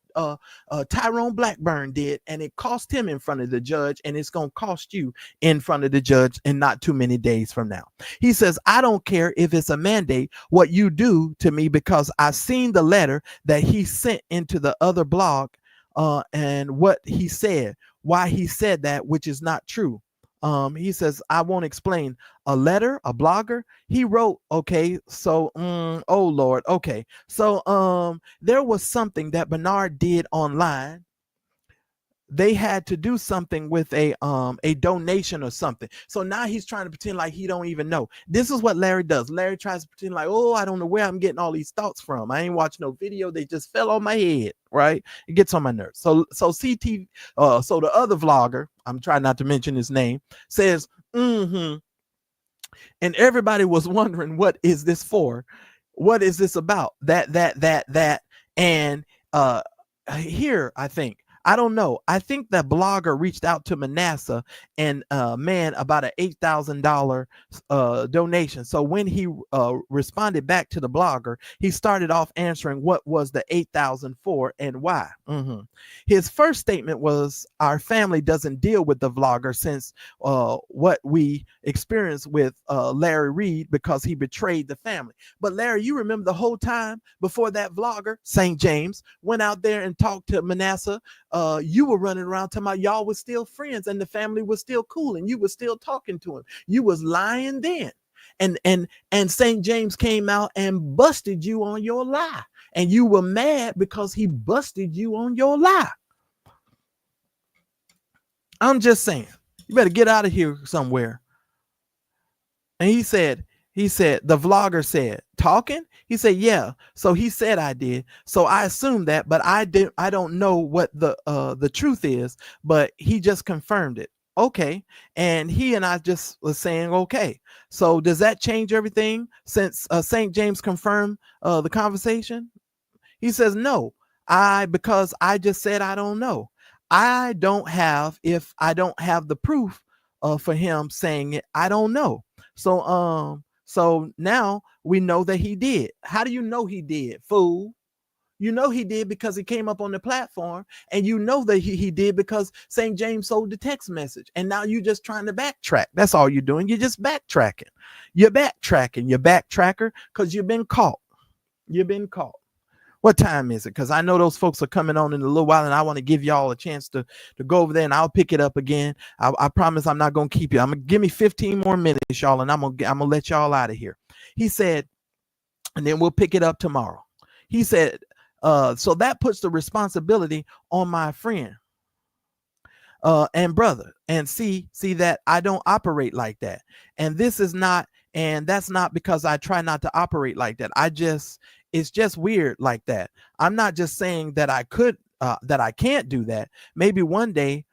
Tyrone Blackburn did, and it cost him in front of the judge, and it's going to cost you in front of the judge in not too many days from now. He says, I don't care if it's a mandate, what you do to me, because I've seen the letter that he sent into the other blog and what he said, why he said that, which is not true. He says, I won't explain. A letter, a blogger, he wrote, okay, so, oh Lord, okay. So, there was something that Bernard did online. They had to do something with a donation or something. So now he's trying to pretend like he don't even know. This is what Larry does. Larry tries to pretend like, oh, I don't know where I'm getting all these thoughts from. I ain't watched no video. They just fell on my head, right? It gets on my nerves. So so the other vlogger, I'm trying not to mention his name, says, and everybody was wondering, what is this for? What is this about? That. And here, I think, I don't know. I think that blogger reached out to Manasseh and man about an $8,000 donation. So when he responded back to the blogger, he started off answering what was the 8,000 for and why. His first statement was, "Our family doesn't deal with the vlogger since what we experienced with Larry Reid because he betrayed the family." But Larry, you remember the whole time before that vlogger, St. James, went out there and talked to Manasseh, you were running around talking about y'all was still friends and the family was still cool and you were still talking to him. You was lying then. And St. James came out and busted you on your lie. And you were mad because he busted you on your lie. I'm just saying, you better get out of here somewhere. And he said, the vlogger said, talking? He said, yeah. So he said I did. So I assumed that, but I don't know what the truth is, but he just confirmed it. Okay. And he and I just was saying, okay. So does that change everything since St. James confirmed the conversation? He says, no, because I just said, I don't know. If I don't have the proof for him saying it, I don't know. So now we know that he did. How do you know he did, fool? You know he did because he came up on the platform, and you know that he did because St. James sold the text message. And now you're just trying to backtrack. That's all you're doing. You're just backtracking. You're backtracker because you've been caught. You've been caught. What time is it? Because I know those folks are coming on in a little while, and I want to give y'all a chance to go over there, and I'll pick it up again. I promise I'm not going to keep you. I'm going to give me 15 more minutes, y'all, and I'm going to let y'all out of here. He said, and then we'll pick it up tomorrow. He said, so that puts the responsibility on my friend and brother. And see that I don't operate like that. And that's not because I try not to operate like that. It's just weird like that. I'm not just saying that I can't do that. Maybe one day,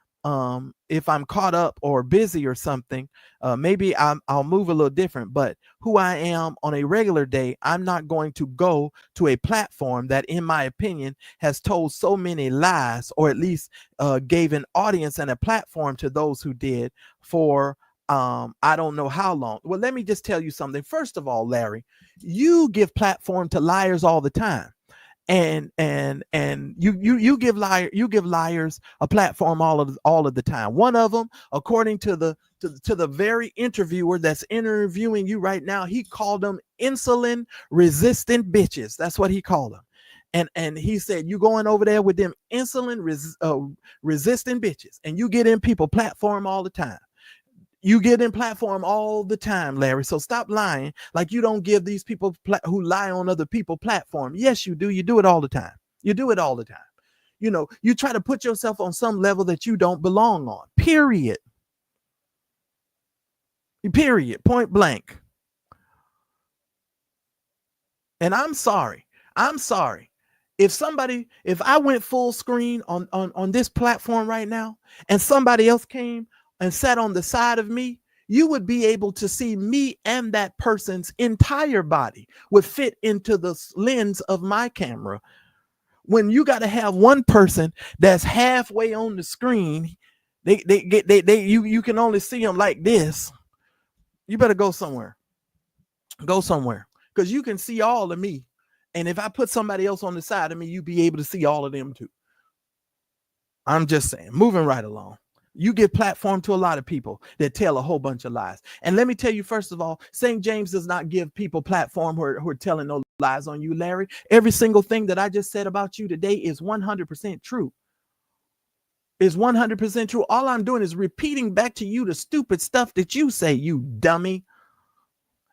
if I'm caught up or busy or something, maybe I'll move a little different. But who I am on a regular day, I'm not going to go to a platform that, in my opinion, has told so many lies, or at least gave an audience and a platform to those who did for I don't know how long. Well, let me just tell you something. First of all, Larry, you give platform to liars all the time. And you give liars a platform all of the time. One of them, according to the very interviewer that's interviewing you right now, he called them insulin resistant bitches. That's what he called them. And he said, you going over there with them insulin resistant bitches, and you get in people platform all the time. You get in platform all the time, Larry. So stop lying like you don't give these people who lie on other people platform. Yes, you do. You do it all the time. You do it all the time. You know, you try to put yourself on some level that you don't belong on. Period. Point blank. And I'm sorry. If I went full screen on this platform right now, and somebody else came and sat on the side of me, you would be able to see me, and that person's entire body would fit into the lens of my camera. When you got to have one person that's halfway on the screen, you can only see them like this. You better go somewhere. Because you can see all of me. And if I put somebody else on the side of me, you'd be able to see all of them too. I'm just saying, moving right along. You give platform to a lot of people that tell a whole bunch of lies. And let me tell you, first of all, St. James does not give people platform who are telling no lies on you, Larry. Every single thing that I just said about you today is 100% true. Is 100% true. All I'm doing is repeating back to you the stupid stuff that you say, you dummy.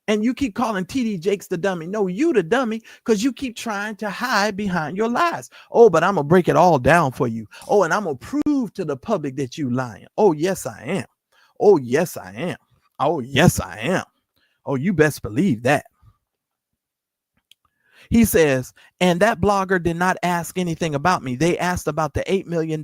And you keep calling TD Jakes the dummy. No, you the dummy, because you keep trying to hide behind your lies. Oh, but I'm going to break it all down for you. Oh, and I'm going to prove to the public that you lying. Oh, yes, I am. Oh, yes, I am. Oh, yes, I am. Oh, you best believe that. He says, and that blogger did not ask anything about me. They asked about the $8 million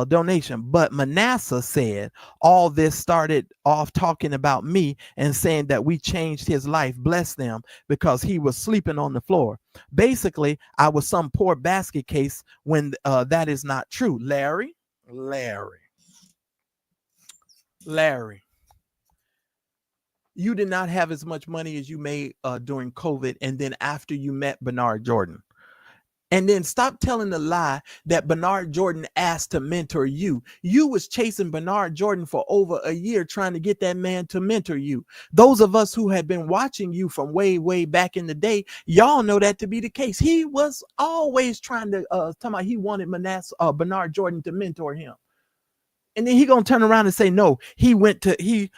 donation. But Manasseh said all this started off talking about me and saying that we changed his life, bless them, because he was sleeping on the floor. Basically, I was some poor basket case when that is not true. Larry. You did not have as much money as you made during COVID, and then after you met Bernard Jordan. And then stop telling the lie that Bernard Jordan asked to mentor you. You was chasing Bernard Jordan for over a year trying to get that man to mentor you. Those of us who had been watching you from way, way back in the day, y'all know that to be the case. He was always trying to talk about he wanted Bernard Jordan to mentor him. And then he gonna turn around and say, no, he was being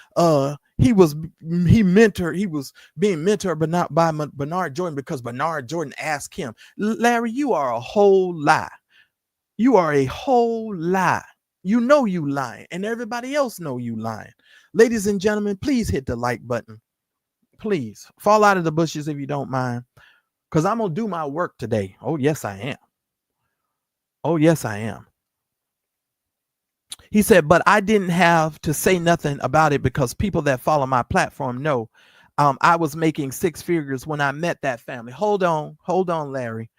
mentored, but not by Bernard Jordan because Bernard Jordan asked him. Larry, you are a whole lie. You are a whole lie. You know you lying, and everybody else know you lying. Ladies and gentlemen, please hit the like button. Please fall out of the bushes if you don't mind, because I'm gonna do my work today. Oh yes, I am. Oh yes, I am. He said, but I didn't have to say nothing about it because people that follow my platform know I was making six figures when I met that family. Hold on, Larry.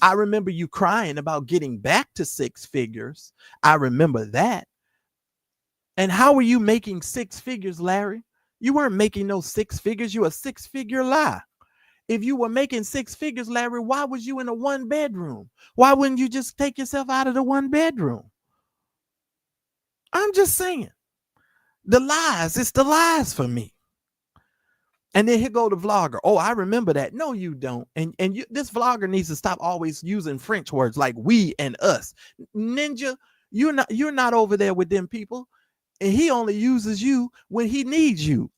I remember you crying about getting back to six figures. I remember that. And how were you making six figures, Larry? You weren't making no six figures. You a six-figure lie. If you were making six figures, Larry, why was you in a one bedroom? Why wouldn't you just take yourself out of the one bedroom? I'm just saying. The lies, it's the lies for me. And then here go the vlogger. Oh, I remember that. No, you don't. And this vlogger needs to stop always using French words like we and us. Ninja, you're not over there with them people. And he only uses you when he needs you.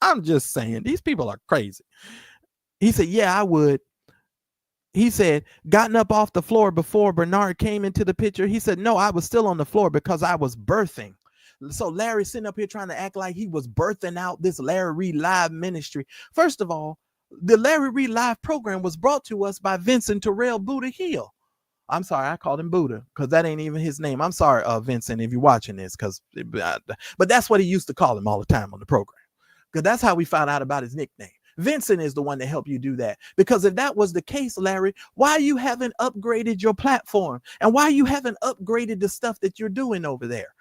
I'm just saying, these people are crazy. He said, yeah, I would. He said, gotten up off the floor before Bernard came into the picture. He said, no, I was still on the floor because I was birthing. So Larry sitting up here trying to act like he was birthing out this Larry Reid live ministry. First of all, the Larry Reid live program was brought to us by Vincent Terrell Buddha Hill. I'm sorry, I called him Buddha because that ain't even his name. I'm sorry, Vincent, if you're watching this, but that's what he used to call him all the time on the program, because that's how we found out about his nickname. Vincent is the one that helped you do that. Because if that was the case, Larry, why you haven't upgraded your platform? And why you haven't upgraded the stuff that you're doing over there?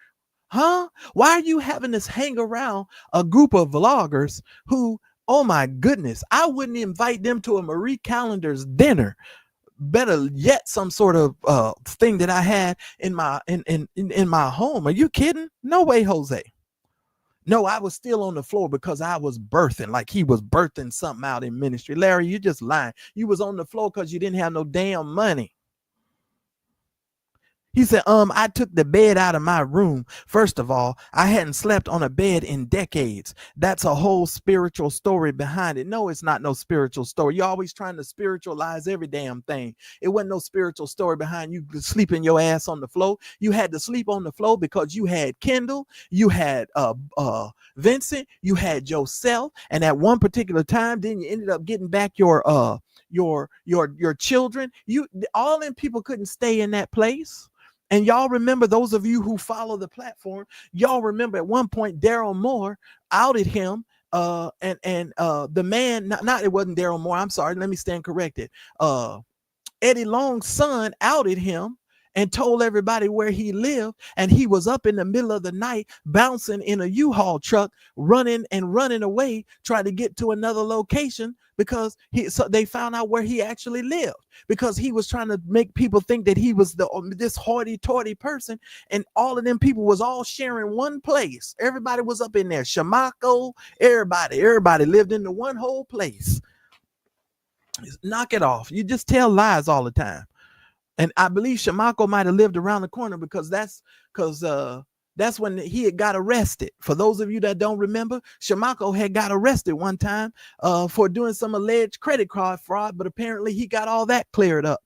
Huh? Why are you having this hang around a group of vloggers who, oh my goodness, I wouldn't invite them to a Marie Callender's dinner. Better yet, some sort of thing that I had in my home. Are you kidding? No way, Jose. No, I was still on the floor because I was birthing, like he was birthing something out in ministry. Larry, you just lying. You was on the floor because you didn't have no damn money. He said, I took the bed out of my room. First of all, I hadn't slept on a bed in decades. That's a whole spiritual story behind it. No, it's not no spiritual story. You're always trying to spiritualize every damn thing. It wasn't no spiritual story behind you sleeping your ass on the floor. You had to sleep on the floor because you had Kendall, you had Vincent, you had yourself, and at one particular time, then you ended up getting back your children. All them people couldn't stay in that place. And y'all remember, those of you who follow the platform, y'all remember at one point Daryl Moore outed him. The man, not it wasn't Daryl Moore. I'm sorry. Let me stand corrected. Eddie Long's son outed him and told everybody where he lived. And he was up in the middle of the night, bouncing in a U-Haul truck, running away, trying to get to another location because they found out where he actually lived, because he was trying to make people think that he was this hoity-toity person. And all of them people was all sharing one place. Everybody was up in there. Shamako, everybody lived in the one whole place. Knock it off. You just tell lies all the time. And I believe Shamako might have lived around the corner because that's when he had got arrested. For those of you that don't remember, Shamako had got arrested one time for doing some alleged credit card fraud, but apparently he got all that cleared up.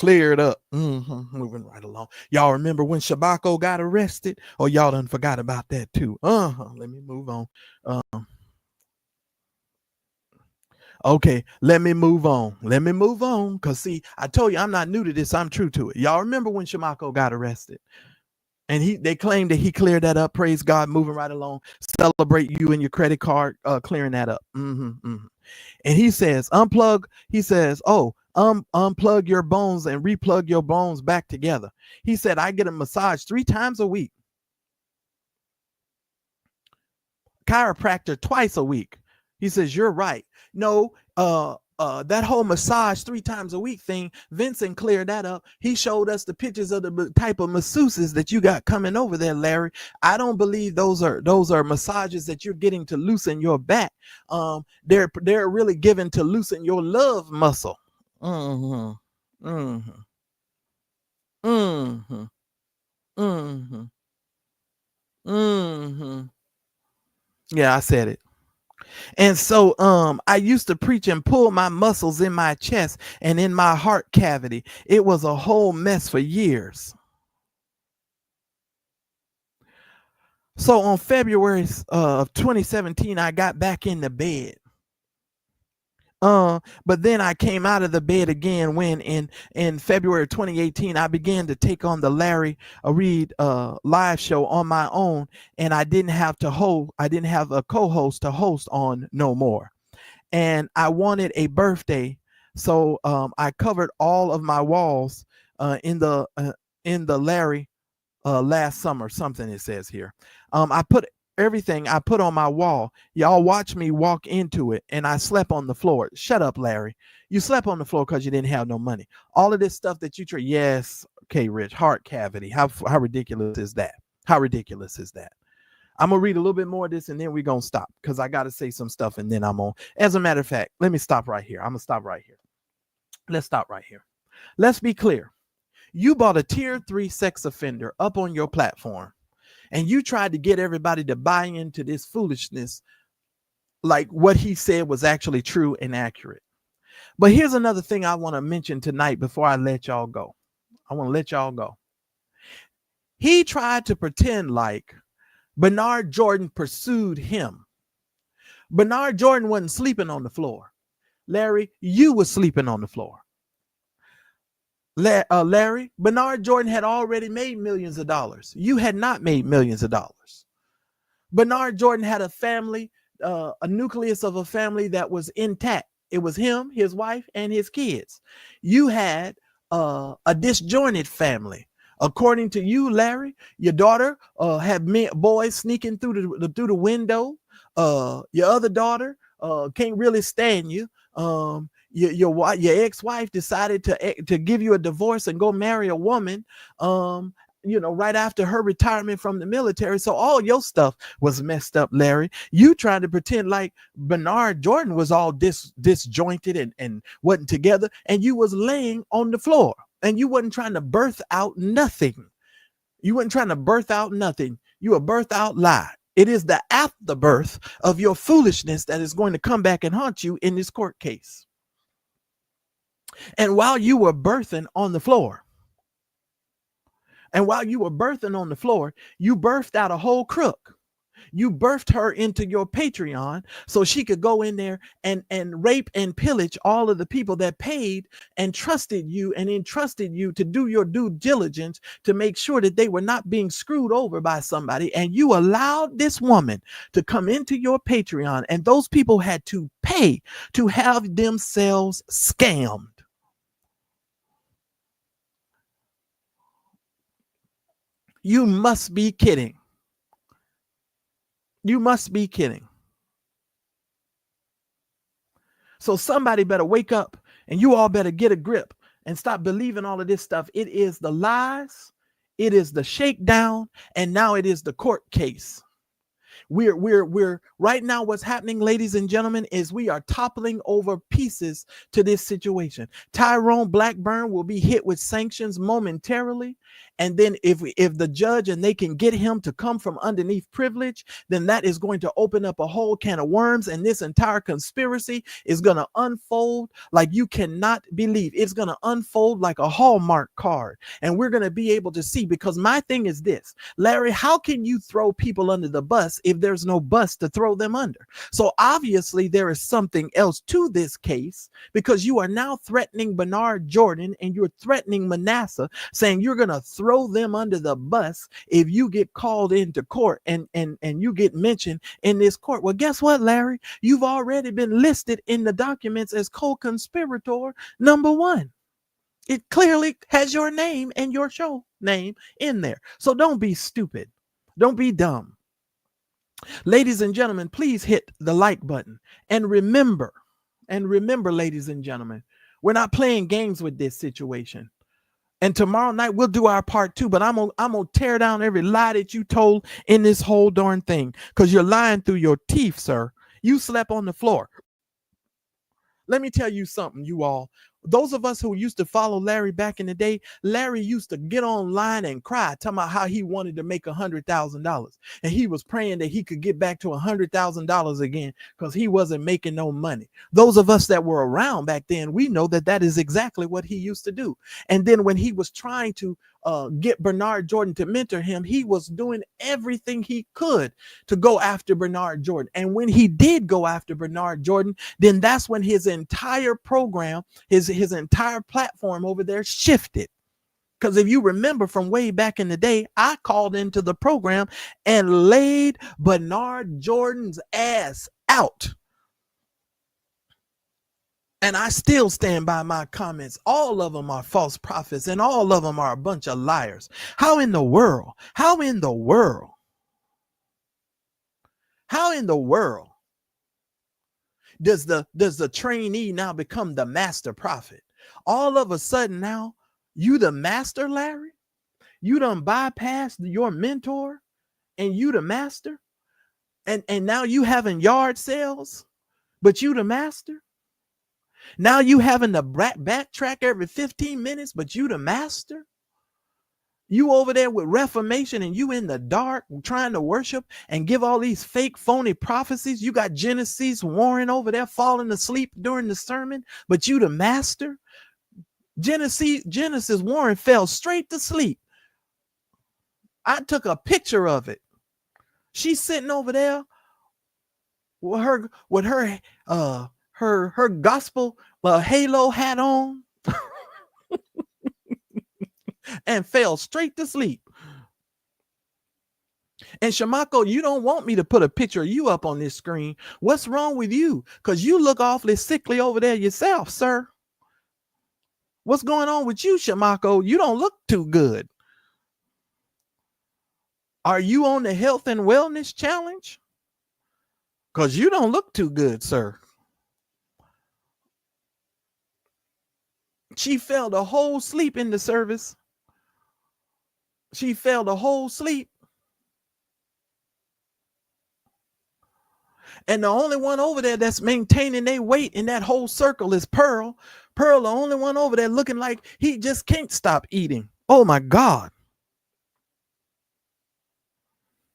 Moving right along. Y'all remember when Shamako got arrested? Or y'all done forgot about that too? Let me move on. Okay, let me move on. Let me move on. Cause see, I told you I'm not new to this. I'm true to it. Y'all remember when Shamako got arrested? And they claimed that he cleared that up. Praise God, moving right along. Celebrate you and your credit card clearing that up. And he says, unplug. He says, oh, unplug your bones and replug your bones back together. He said, I get a massage 3 times a week. Chiropractor twice a week. He says, you're right. No, that whole massage 3 times a week thing, Vincent cleared that up. He showed us the pictures of the type of masseuses that you got coming over there, Larry. I don't believe those are massages that you're getting to loosen your back. They're really given to loosen your love muscle. Mm-hmm. Mm-hmm. Mm-hmm. Mm-hmm. Mm-hmm. Yeah, I said it. And so I used to preach and pull my muscles in my chest and in my heart cavity. It was a whole mess for years. So on February of 2017, I got back in the bed. But then I came out of the bed again when in February 2018 I began to take on the Larry Reid live show on my own, and I didn't have a co-host to host on no more. And I wanted a birthday, so I covered all of my walls in the Larry last summer. Something it says here. I put everything I put on my wall. Y'all watch me walk into it, and I slept on the floor. Shut up, Larry. You slept on the floor because you didn't have no money. All of this stuff that you trade. Yes, okay, Rich. Heart cavity. How ridiculous is that? How ridiculous is that? I'm gonna read a little bit more of this, and then we're gonna stop because I gotta say some stuff, and then I'm on. As a matter of fact, let me stop right here. I'm gonna stop right here. Let's stop right here. Let's be clear. You bought a tier 3 sex offender up on your platform, and you tried to get everybody to buy into this foolishness like what he said was actually true and accurate. But here's another thing I want to mention tonight before I let y'all go. I want to let y'all go. He tried to pretend like Bernard Jordan pursued him. Bernard Jordan wasn't sleeping on the floor. Larry, you were sleeping on the floor. Larry, Bernard Jordan had already made millions of dollars. You had not made millions of dollars. Bernard Jordan had a family, a nucleus of a family that was intact. It was him, his wife, and his kids. You had a disjointed family. According to you, Larry, your daughter had boys sneaking through the window. Your other daughter can't really stand you. Your ex-wife decided to give you a divorce and go marry a woman, right after her retirement from the military. So all your stuff was messed up, Larry. You trying to pretend like Bernard Jordan was all disjointed and wasn't together, and you was laying on the floor, and you wasn't trying to birth out nothing. You weren't trying to birth out nothing. You were birth out lie. It is the afterbirth of your foolishness that is going to come back and haunt you in this court case. And while you were birthing on the floor, you birthed out a whole crook. You birthed her into your Patreon so she could go in there and rape and pillage all of the people that paid and trusted you and entrusted you to do your due diligence to make sure that they were not being screwed over by somebody. And you allowed this woman to come into your Patreon, and those people had to pay to have themselves scammed. You must be kidding. You must be kidding. So somebody better wake up, and you all better get a grip and stop believing all of this stuff. It is the lies, it is the shakedown, and now it is the court case. We're right now, what's happening, ladies and gentlemen, is we are toppling over pieces to this situation. Tyrone Blackburn will be hit with sanctions momentarily. And then if the judge and they can get him to come from underneath privilege, then that is going to open up a whole can of worms. And this entire conspiracy is going to unfold like you cannot believe. It's going to unfold like a Hallmark card. And we're going to be able to see, because my thing is this, Larry, how can you throw people under the bus if there's no bus to throw them under. So obviously there is something else to this case, because you are now threatening Bernard Jordan and you're threatening Manasseh, saying you're going to throw them under the bus if you get called into court and you get mentioned in this court. Well, guess what, Larry? You've already been listed in the documents as co-conspirator number 1. It clearly has your name and your show name in there. So don't be stupid. Don't be dumb. Ladies and gentlemen, please hit the like button. And remember, ladies and gentlemen, we're not playing games with this situation. And tomorrow night we'll do our part 2, but I'm gonna tear down every lie that you told in this whole darn thing, because you're lying through your teeth, sir. You slept on the floor. Let me tell you something, you all. Those of us who used to follow Larry back in the day, Larry used to get online and cry, talking about how he wanted to make $100,000. And he was praying that he could get back to $100,000 again, because he wasn't making no money. Those of us that were around back then, we know that that is exactly what he used to do. And then when he was trying to get Bernard Jordan to mentor him, he was doing everything he could to go after Bernard Jordan. And when he did go after Bernard Jordan, then that's when his entire program, his entire platform over there shifted. Because if you remember from way back in the day, I called into the program and laid Bernard Jordan's ass out. And I still stand by my comments. All of them are false prophets and all of them are a bunch of liars. How in the world does the trainee now become the master prophet? All of a sudden now, you the master, Larry? You done bypassed your mentor and you the master? And now you having yard sales, but you the master? Now you having to backtrack every 15 minutes, but you the master? You over there with Reformation and you in the dark trying to worship and give all these fake phony prophecies. You got Genesis Warren over there falling asleep during the sermon, but you the master? Genesis Warren fell straight to sleep. I took a picture of it. She's sitting over there with her gospel halo hat on and fell straight to sleep. And Shamako, you don't want me to put a picture of you up on this screen. What's wrong with you? Because you look awfully sickly over there yourself, sir. What's going on with you, Shamako? You don't look too good. Are you on the health and wellness challenge? Because you don't look too good, sir. She fell the whole sleep in the service. She fell the whole sleep. And the only one over there that's maintaining their weight in that whole circle is Pearl. Pearl, the only one over there looking like he just can't stop eating. Oh my God.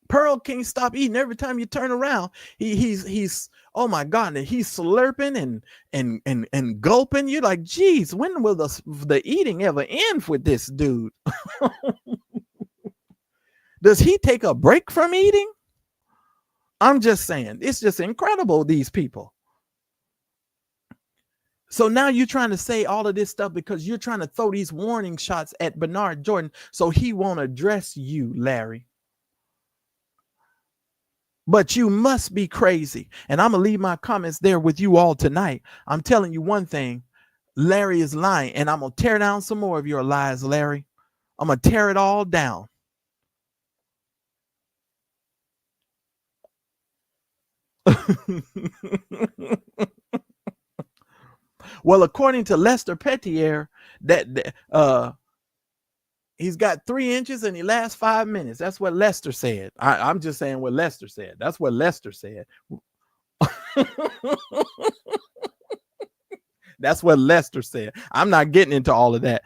Pearl can't stop eating. Every time you turn around, he's oh my God, and he's slurping and gulping. You're like, geez, when will the eating ever end with this dude? Does he take a break from eating? I'm just saying, it's just incredible, these people. So now you're trying to say all of this stuff because you're trying to throw these warning shots at Bernard Jordan so he won't address you, Larry. But you must be crazy. And I'm going to leave my comments there with you all tonight. I'm telling you one thing, Larry is lying, and I'm going to tear down some more of your lies, Larry. I'm going to tear it all down. Well, according to Lester Petier, he's got 3 inches and he lasts 5 minutes. That's what Lester said. I'm just saying what Lester said. That's what Lester said. That's what Lester said. I'm not getting into all of that,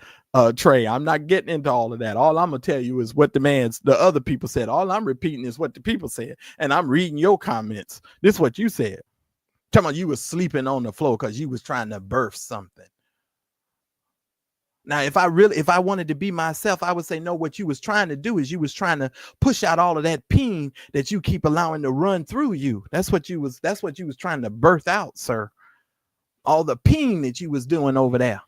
Trey. I'm not getting into all of that. All I'm going to tell you is what the other people said. All I'm repeating is what the people said. And I'm reading your comments. This is what you said. Talking about you was sleeping on the floor because you was trying to birth something. Now, if I wanted to be myself, I would say, no, what you was trying to do is you was trying to push out all of that peen that you keep allowing to run through you. That's what you was trying to birth out, sir. All the peen that you was doing over there.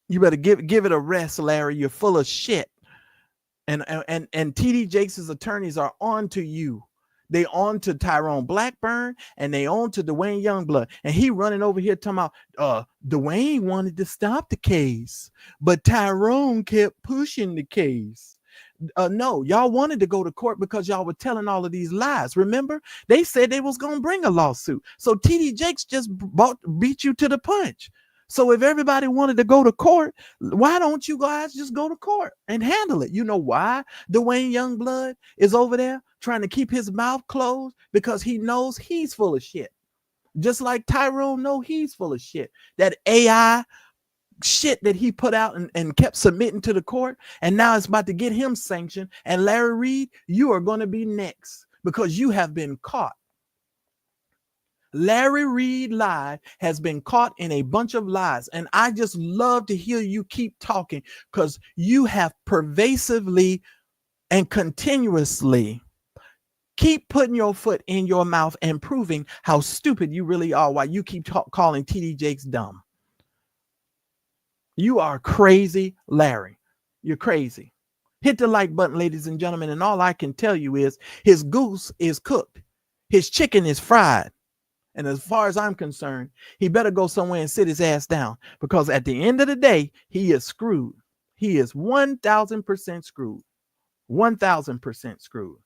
You better give it a rest, Larry. You're full of shit. And TD Jakes' attorneys are on to you. They on to Tyrone Blackburn and they on to Duane Youngblood. And he running over here talking about Duane wanted to stop the case, but Tyrone kept pushing the case. No, y'all wanted to go to court because y'all were telling all of these lies. Remember, they said they was gonna bring a lawsuit. So TD Jakes just beat you to the punch. So if everybody wanted to go to court, why don't you guys just go to court and handle it? You know why Duane Youngblood is over there trying to keep his mouth closed? Because he knows he's full of shit. Just like Tyrone know he's full of shit. That AI shit that he put out and kept submitting to the court, and now it's about to get him sanctioned. And Larry Reid, you are going to be next because you have been caught. Larry Reid Live has been caught in a bunch of lies. And I just love to hear you keep talking because you have pervasively and continuously keep putting your foot in your mouth and proving how stupid you really are while you keep calling TD Jakes dumb. You are crazy, Larry. You're crazy. Hit the like button, ladies and gentlemen. And all I can tell you is his goose is cooked. His chicken is fried. And as far as I'm concerned, he better go somewhere and sit his ass down because at the end of the day, he is screwed. He is 1,000% screwed. 1,000% screwed.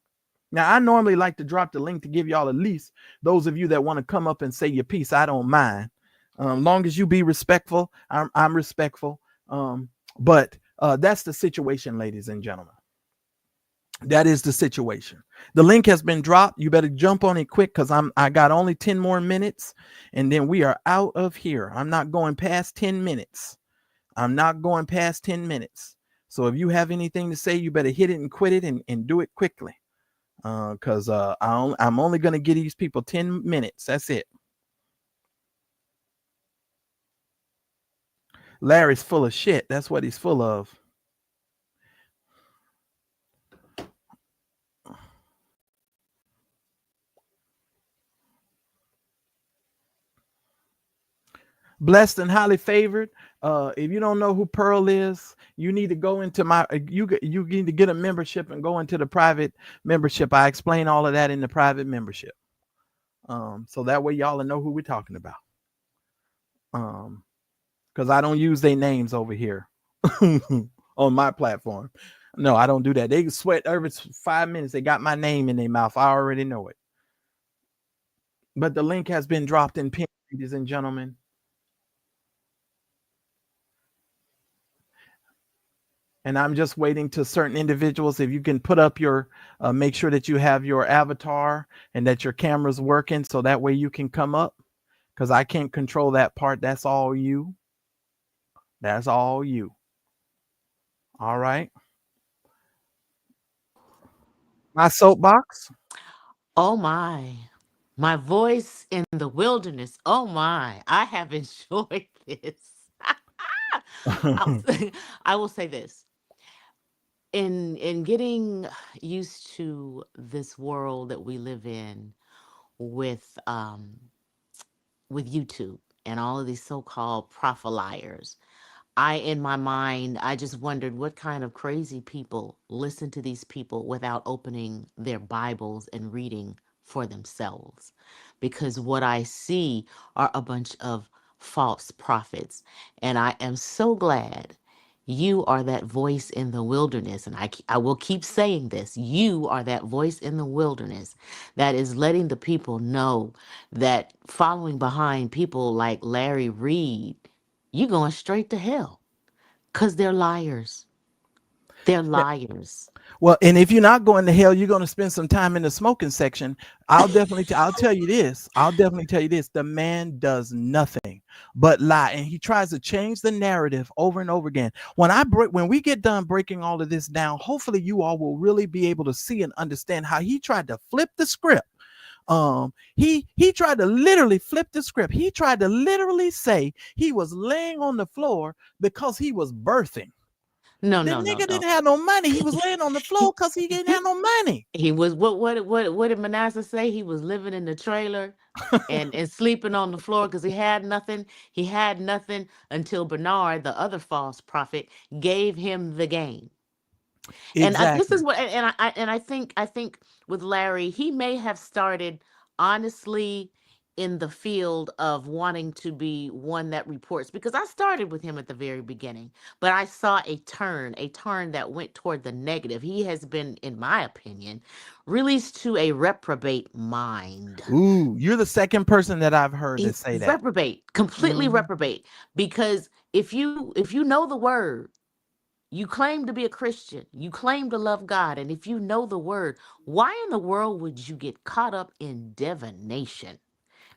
Now, I normally like to drop the link to give y'all at least those of you that want to come up and say your piece. I don't mind. Long as you be respectful, I'm respectful. But that's the situation, ladies and gentlemen. That is the situation. The link has been dropped. You better jump on it quick because I got only 10 more minutes and then we are out of here. I'm not going past 10 minutes. I'm not going past 10 minutes. So if you have anything to say, you better hit it and quit it and do it quickly. Because I'm only going to give these people 10 minutes. That's it. Larry's full of shit. That's what he's full of. Blessed and highly favored. If you don't know who Pearl is, you need to go into my you need to get a membership and go into the private membership. I explain all of that in the private membership. So that way y'all know who we're talking about. Because I don't use their names over here on my platform. No, I don't do that. They sweat every 5 minutes. They got my name in their mouth. I already know it. But the link has been dropped in pin, ladies and gentlemen. And I'm just waiting to certain individuals. If you can put up your, make sure that you have your avatar and that your camera's working so that way you can come up because I can't control that part. That's all you. That's all you. All right. My soapbox. Oh my voice in the wilderness. Oh my, I have enjoyed this. I will say this. In getting used to this world that we live in with YouTube and all of these so-called profilers, in my mind, I just wondered what kind of crazy people listen to these people without opening their Bibles and reading for themselves. Because what I see are a bunch of false prophets. And I am so glad you are that voice in the wilderness. And I will keep saying this. You are that voice in the wilderness that is letting the people know that following behind people like Larry Reid, you're going straight to hell because they're liars. They're liars. Well, and if you're not going to hell, you're going to spend some time in the smoking section. I'll tell you this. I'll definitely tell you this. The man does nothing but lie. And he tries to change the narrative over and over again. When we get done breaking all of this down, hopefully you all will really be able to see and understand how he tried to flip the script He tried to literally flip the script. He tried to literally say he was laying on the floor because he was birthing. No, The no, no, nigga no. didn't have no money. He was laying on the floor because he didn't have no money. He was what did Manasseh say? He was living in the trailer and sleeping on the floor because he had nothing. He had nothing until Bernard, the other false prophet, gave him the game. And this is Exactly. what, and I think with Larry, he may have started honestly in the field of wanting to be one that reports, because I started with him at the very beginning, but I saw a turn that went toward the negative. He has been, in my opinion, released to a reprobate mind. Ooh, you're the second person that I've heard that say that. Reprobate, completely Mhm. reprobate. Because if you know the word, you claim to be a Christian. You claim to love God. And if you know the word, why in the world would you get caught up in divination?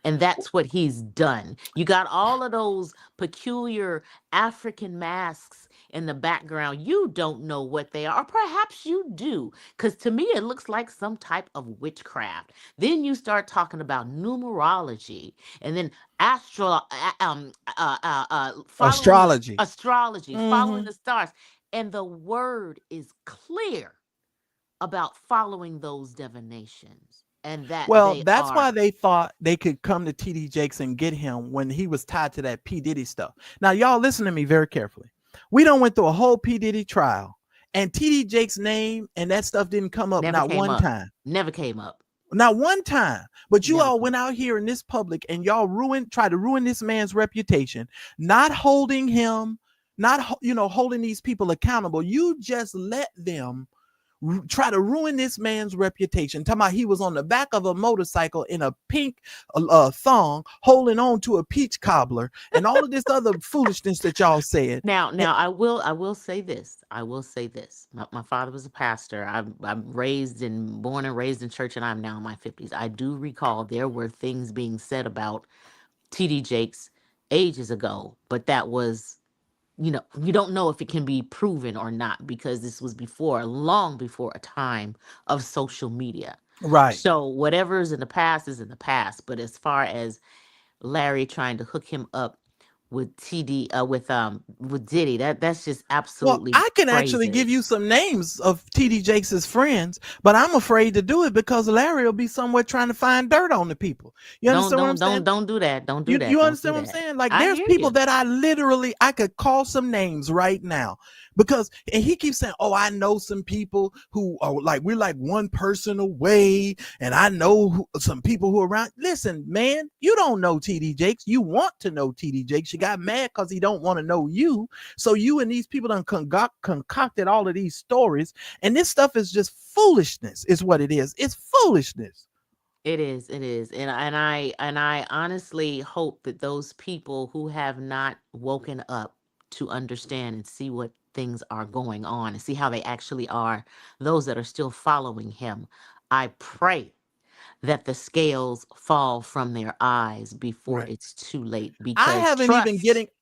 And that's what he's done. You got all of those peculiar African masks in the background. You don't know what they are, or perhaps you do, because to me it looks like some type of witchcraft. Then you start talking about numerology, and then following the Astrology. astrology, following Hmm. the stars, and the word is clear about following those divinations, and that Well, they that's why are. they thought they could come to TD Jakes and get him when he was tied to that P. Diddy stuff. Now, y'all listen to me very carefully. We don't went through a whole P. Diddy trial, and TD Jakes' name and that stuff didn't come up Never not came one up. time. Never came up. Not one time. But you Never all came went up. out here in this public and y'all try to ruin this man's reputation, not holding him, not holding these people accountable. You just let them try to ruin this man's reputation. Talking about he was on the back of a motorcycle in a pink thong, holding on to a peach cobbler, and all of this other foolishness that y'all said. Now I will say this. I will say this. My father was a pastor. I'm born and raised in church, and I'm now in my 50s. I do recall there were things being said about TD Jakes ages ago, but that was, you don't know if it can be proven or not, because this was long before a time of social media. Right. So whatever's in the past is in the past. But as far as Larry trying to hook him up with with Diddy, that's just Well, absolutely I can actually give crazy. you some names of TD Jakes' friends, but I'm afraid to do it because Larry will be somewhere trying to find dirt on the people. You Don't understand what I'm don't don't saying? don't do that. Don't do You that. Don't do understand what I'm that. saying? Like I there's hear people you. that I could call some names right now because and he keeps saying, "Oh, I know some people who are like we're like one person away, and I know some people who are around." Listen, man, you don't know TD Jakes. You want to know TD Jakes. You got mad because he don't want to know you. So you and these people done concocted all of these stories, and this stuff is just foolishness. Is what it is. It's foolishness. It is, and I honestly hope that those people who have not woken up to understand and see what things are going on and see how they actually are, those that are still following him, I pray that the scales fall from their eyes before Right. it's too late, because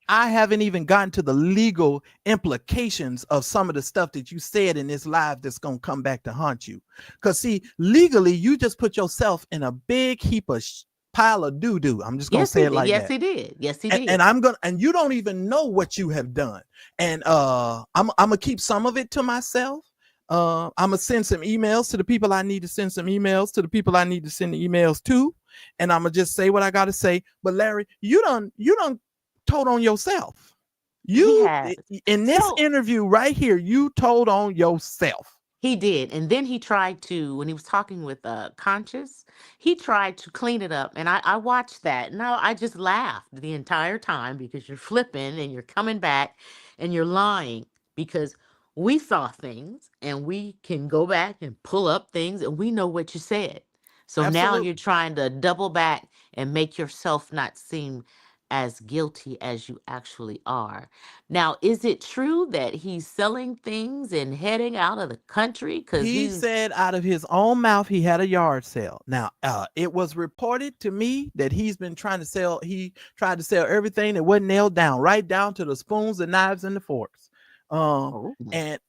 I haven't even gotten to the legal implications of some of the stuff that you said in this live that's going to come back to haunt you. Cuz see, legally you just put yourself in a big heap of pile of doo-doo. I'm just going to yes say he it did, like yes that. he did, yes he And did. you don't even know what you have done. And I'm gonna keep some of it to myself. I'm gonna send some emails to the people I need to send some emails to the people I need to send the emails to, and I'm gonna just say what I gotta say. But Larry, you done told on yourself. He You has. in this So interview right here, you told on yourself. he did. And then he tried to, when he was talking with Conscious, he tried to clean it up. And I watched that. And I just laughed the entire time, because you're flipping and you're coming back and you're lying, because we saw things and we can go back and pull up things and we know what you said. So now Absolutely. you're trying to double back and make yourself not seem as guilty as you actually are. Now, is it true that he's selling things and heading out of the country? Because He he's said out of his own mouth he had a yard sale. Now, it was reported to me that he's been trying to sell. He tried to sell everything that wasn't nailed down, right down to the spoons, the knives, and the forks. Oh.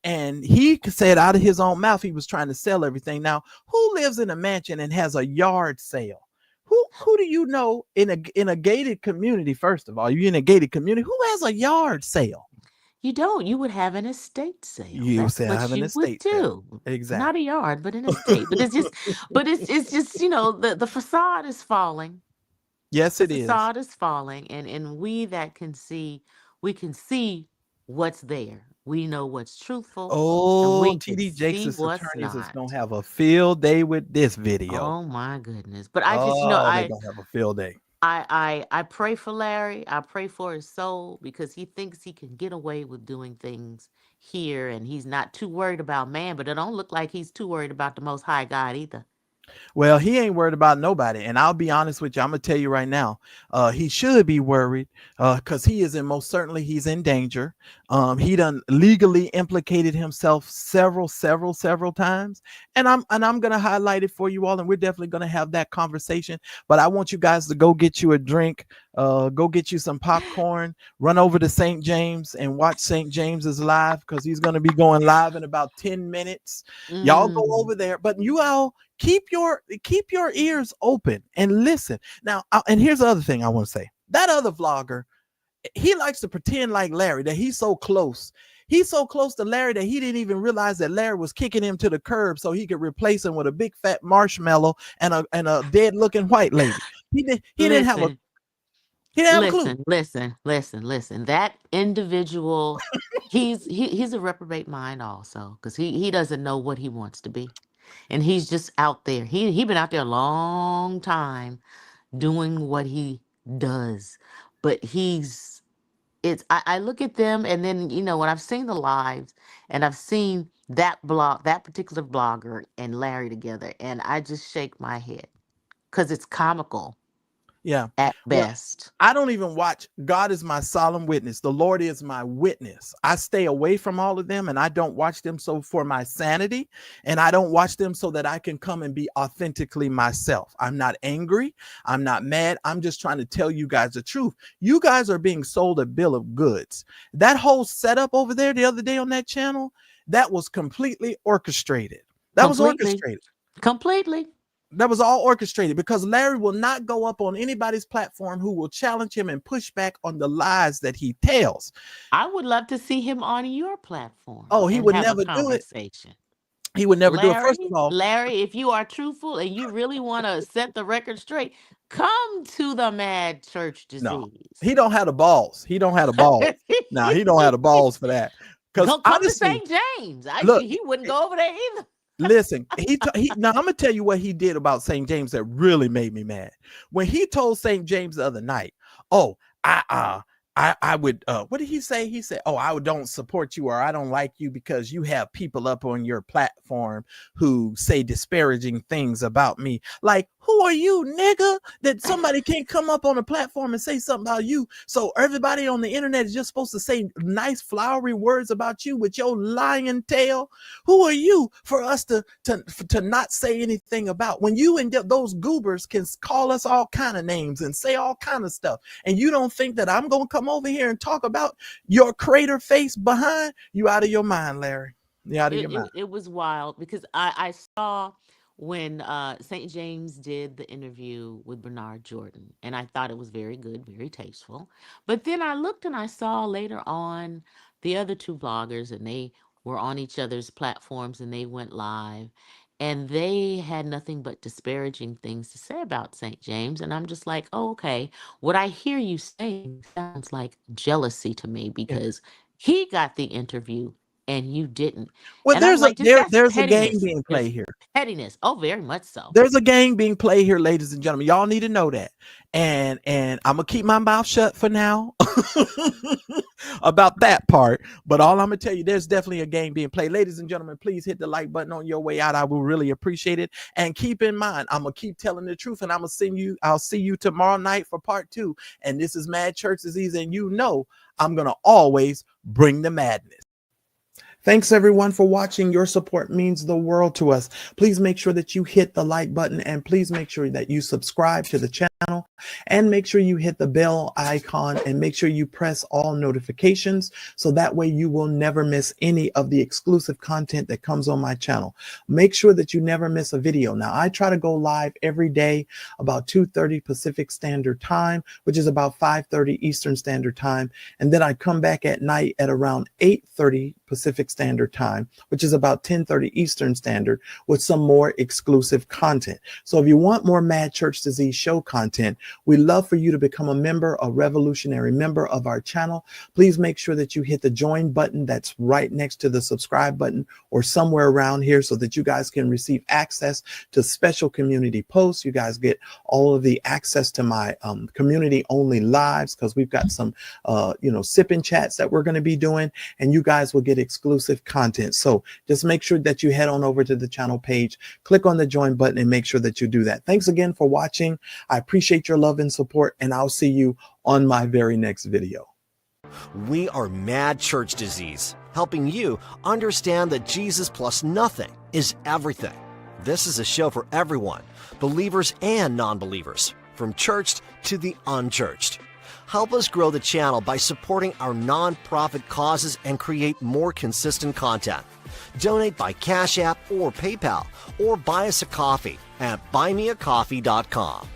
And he said out of his own mouth he was trying to sell everything. Now, who lives in a mansion and has a yard sale? Who do you know in a gated community? First of all, you in a gated community. Who has a yard sale? You don't. You would have an estate sale. You That's say I what have an you would estate sale. do. Not a Exactly. yard, but an estate. But it's just, the facade is falling. Yes, The it is. facade is falling, and we that can see, we can see what's there. We know what's truthful, and Oh, we can TD see Jakes' what's attorneys is gonna not. have a field day with this video. Oh my goodness. But I just, Oh, they're gonna have a field day. I pray for Larry. I pray for his soul because he thinks he can get away with doing things here, and he's not too worried about man, but it don't look like he's too worried about the most high God either. Well, he ain't worried about nobody. And I'll be honest with you. I'm gonna tell you right now, he should be worried because he is in most certainly he's in danger. He done legally implicated himself several times. And I'm gonna highlight it for you all, and we're definitely gonna have that conversation. But I want you guys to go get you a drink, go get you some popcorn, run over to St. James and watch St. James's live because he's gonna be going live in about 10 minutes. Y'all go Mm. over there, but you all keep your ears open and listen. Now, and here's the other thing I want to say. That other vlogger, he likes to pretend like Larry, that he's so close. He's so close to Larry that he didn't even realize that Larry was kicking him to the curb so he could replace him with a big fat marshmallow and a dead looking white lady. He didn't have a Listen, he didn't have a clue. listen. That individual, he's a reprobate mind also, because he doesn't know what he wants to be. And he's just out there. He been out there a long time doing what he does. But I look at them, and then when I've seen the lives and I've seen that particular blogger and Larry together, and I just shake my head because it's comical Yeah. at Well, best. I don't even watch. God is my solemn witness. The Lord is my witness. I stay away from all of them and I don't watch them so for my sanity. And I don't watch them so that I can come and be authentically myself. I'm not angry. I'm not mad. I'm just trying to tell you guys the truth. You guys are being sold a bill of goods. That whole setup over there the other day on that channel, that was completely orchestrated. That was Completely. orchestrated. Completely. That was all orchestrated because Larry will not go up on anybody's platform who will challenge him and push back on the lies that he tells. I would love to see him on your platform Oh, he and would have a never do it. conversation. He would never do it. First of all, Larry, if you are truthful and you really want to set the record straight, come to the Mad Church no, Disease. he don't have the balls. He don't have the balls. No, he don't have the balls for that. Because Come to honestly, St. James. look, He wouldn't go over there either. listen, now I'm gonna tell you what he did about St. James that really made me mad. When he told St. James the other night, oh, I would what did he say? He said, oh, I don't support you or I don't like you because you have people up on your platform who say disparaging things about me. Like, who are you, nigga, that somebody can't come up on a platform and say something about you? So everybody on the internet is just supposed to say nice flowery words about you with your lying tail. Who are you for us to not say anything about when you and those goobers can call us all kind of names and say all kind of stuff? And you don't think that I'm gonna come over here and talk about your crater face behind you? Out of your mind, Larry. You out of your mind. It was wild because I saw when St. James did the interview with Bernard Jordan, and I thought it was very good, very tasteful. But then I looked and I saw later on the other two bloggers, and they were on each other's platforms and they went live, and they had nothing but disparaging things to say about St. James. And I'm just like, oh, okay, what I hear you saying sounds like jealousy to me Yeah. because he got the interview and you didn't. Well, And I'm like, just that's there's a game pettiness. being There's played here. pettiness. Oh, very much so. There's a game being played here, ladies and gentlemen. Y'all need to know that. And I'm gonna keep my mouth shut for now about that part. But all I'm gonna tell you, there's definitely a game being played. Ladies and gentlemen, please hit the like button on your way out. I will really appreciate it. And keep in mind, I'm gonna keep telling the truth, and I'll see you tomorrow night for part 2. And this is Mad Church Disease, and I'm gonna always bring the madness. Thanks everyone for watching. Your support means the world to us. Please make sure that you hit the like button, and please make sure that you subscribe to the channel, and make sure you hit the bell icon, and make sure you press all notifications so that way you will never miss any of the exclusive content that comes on my channel. Make sure that you never miss a video. Now, I try to go live every day about 2:30 Pacific Standard Time, which is about 5:30 Eastern Standard Time, and then I come back at night at around 8:30 Pacific Standard Time, which is about 10:30 Eastern Standard, with some more exclusive content. So if you want more Mad Church Disease show content, we'd love for you to become a member, a revolutionary member of our channel. Please make sure that you hit the join button that's right next to the subscribe button or somewhere around here so that you guys can receive access to special community posts. You guys get all of the access to my community only lives, because we've got some sipping chats that we're going to be doing, and you guys will get exclusive content. So just make sure that you head on over to the channel page, click on the join button, and make sure that you do that. Thanks again for watching. I appreciate your love and support, and I'll see you on my very next video. We are Mad Church Disease, helping you understand that Jesus plus nothing is everything. This is a show for everyone, believers and non-believers, from churched to the unchurched. Help us grow the channel by supporting our non-profit causes and create more consistent content. Donate by Cash App or PayPal, or buy us a coffee at buymeacoffee.com.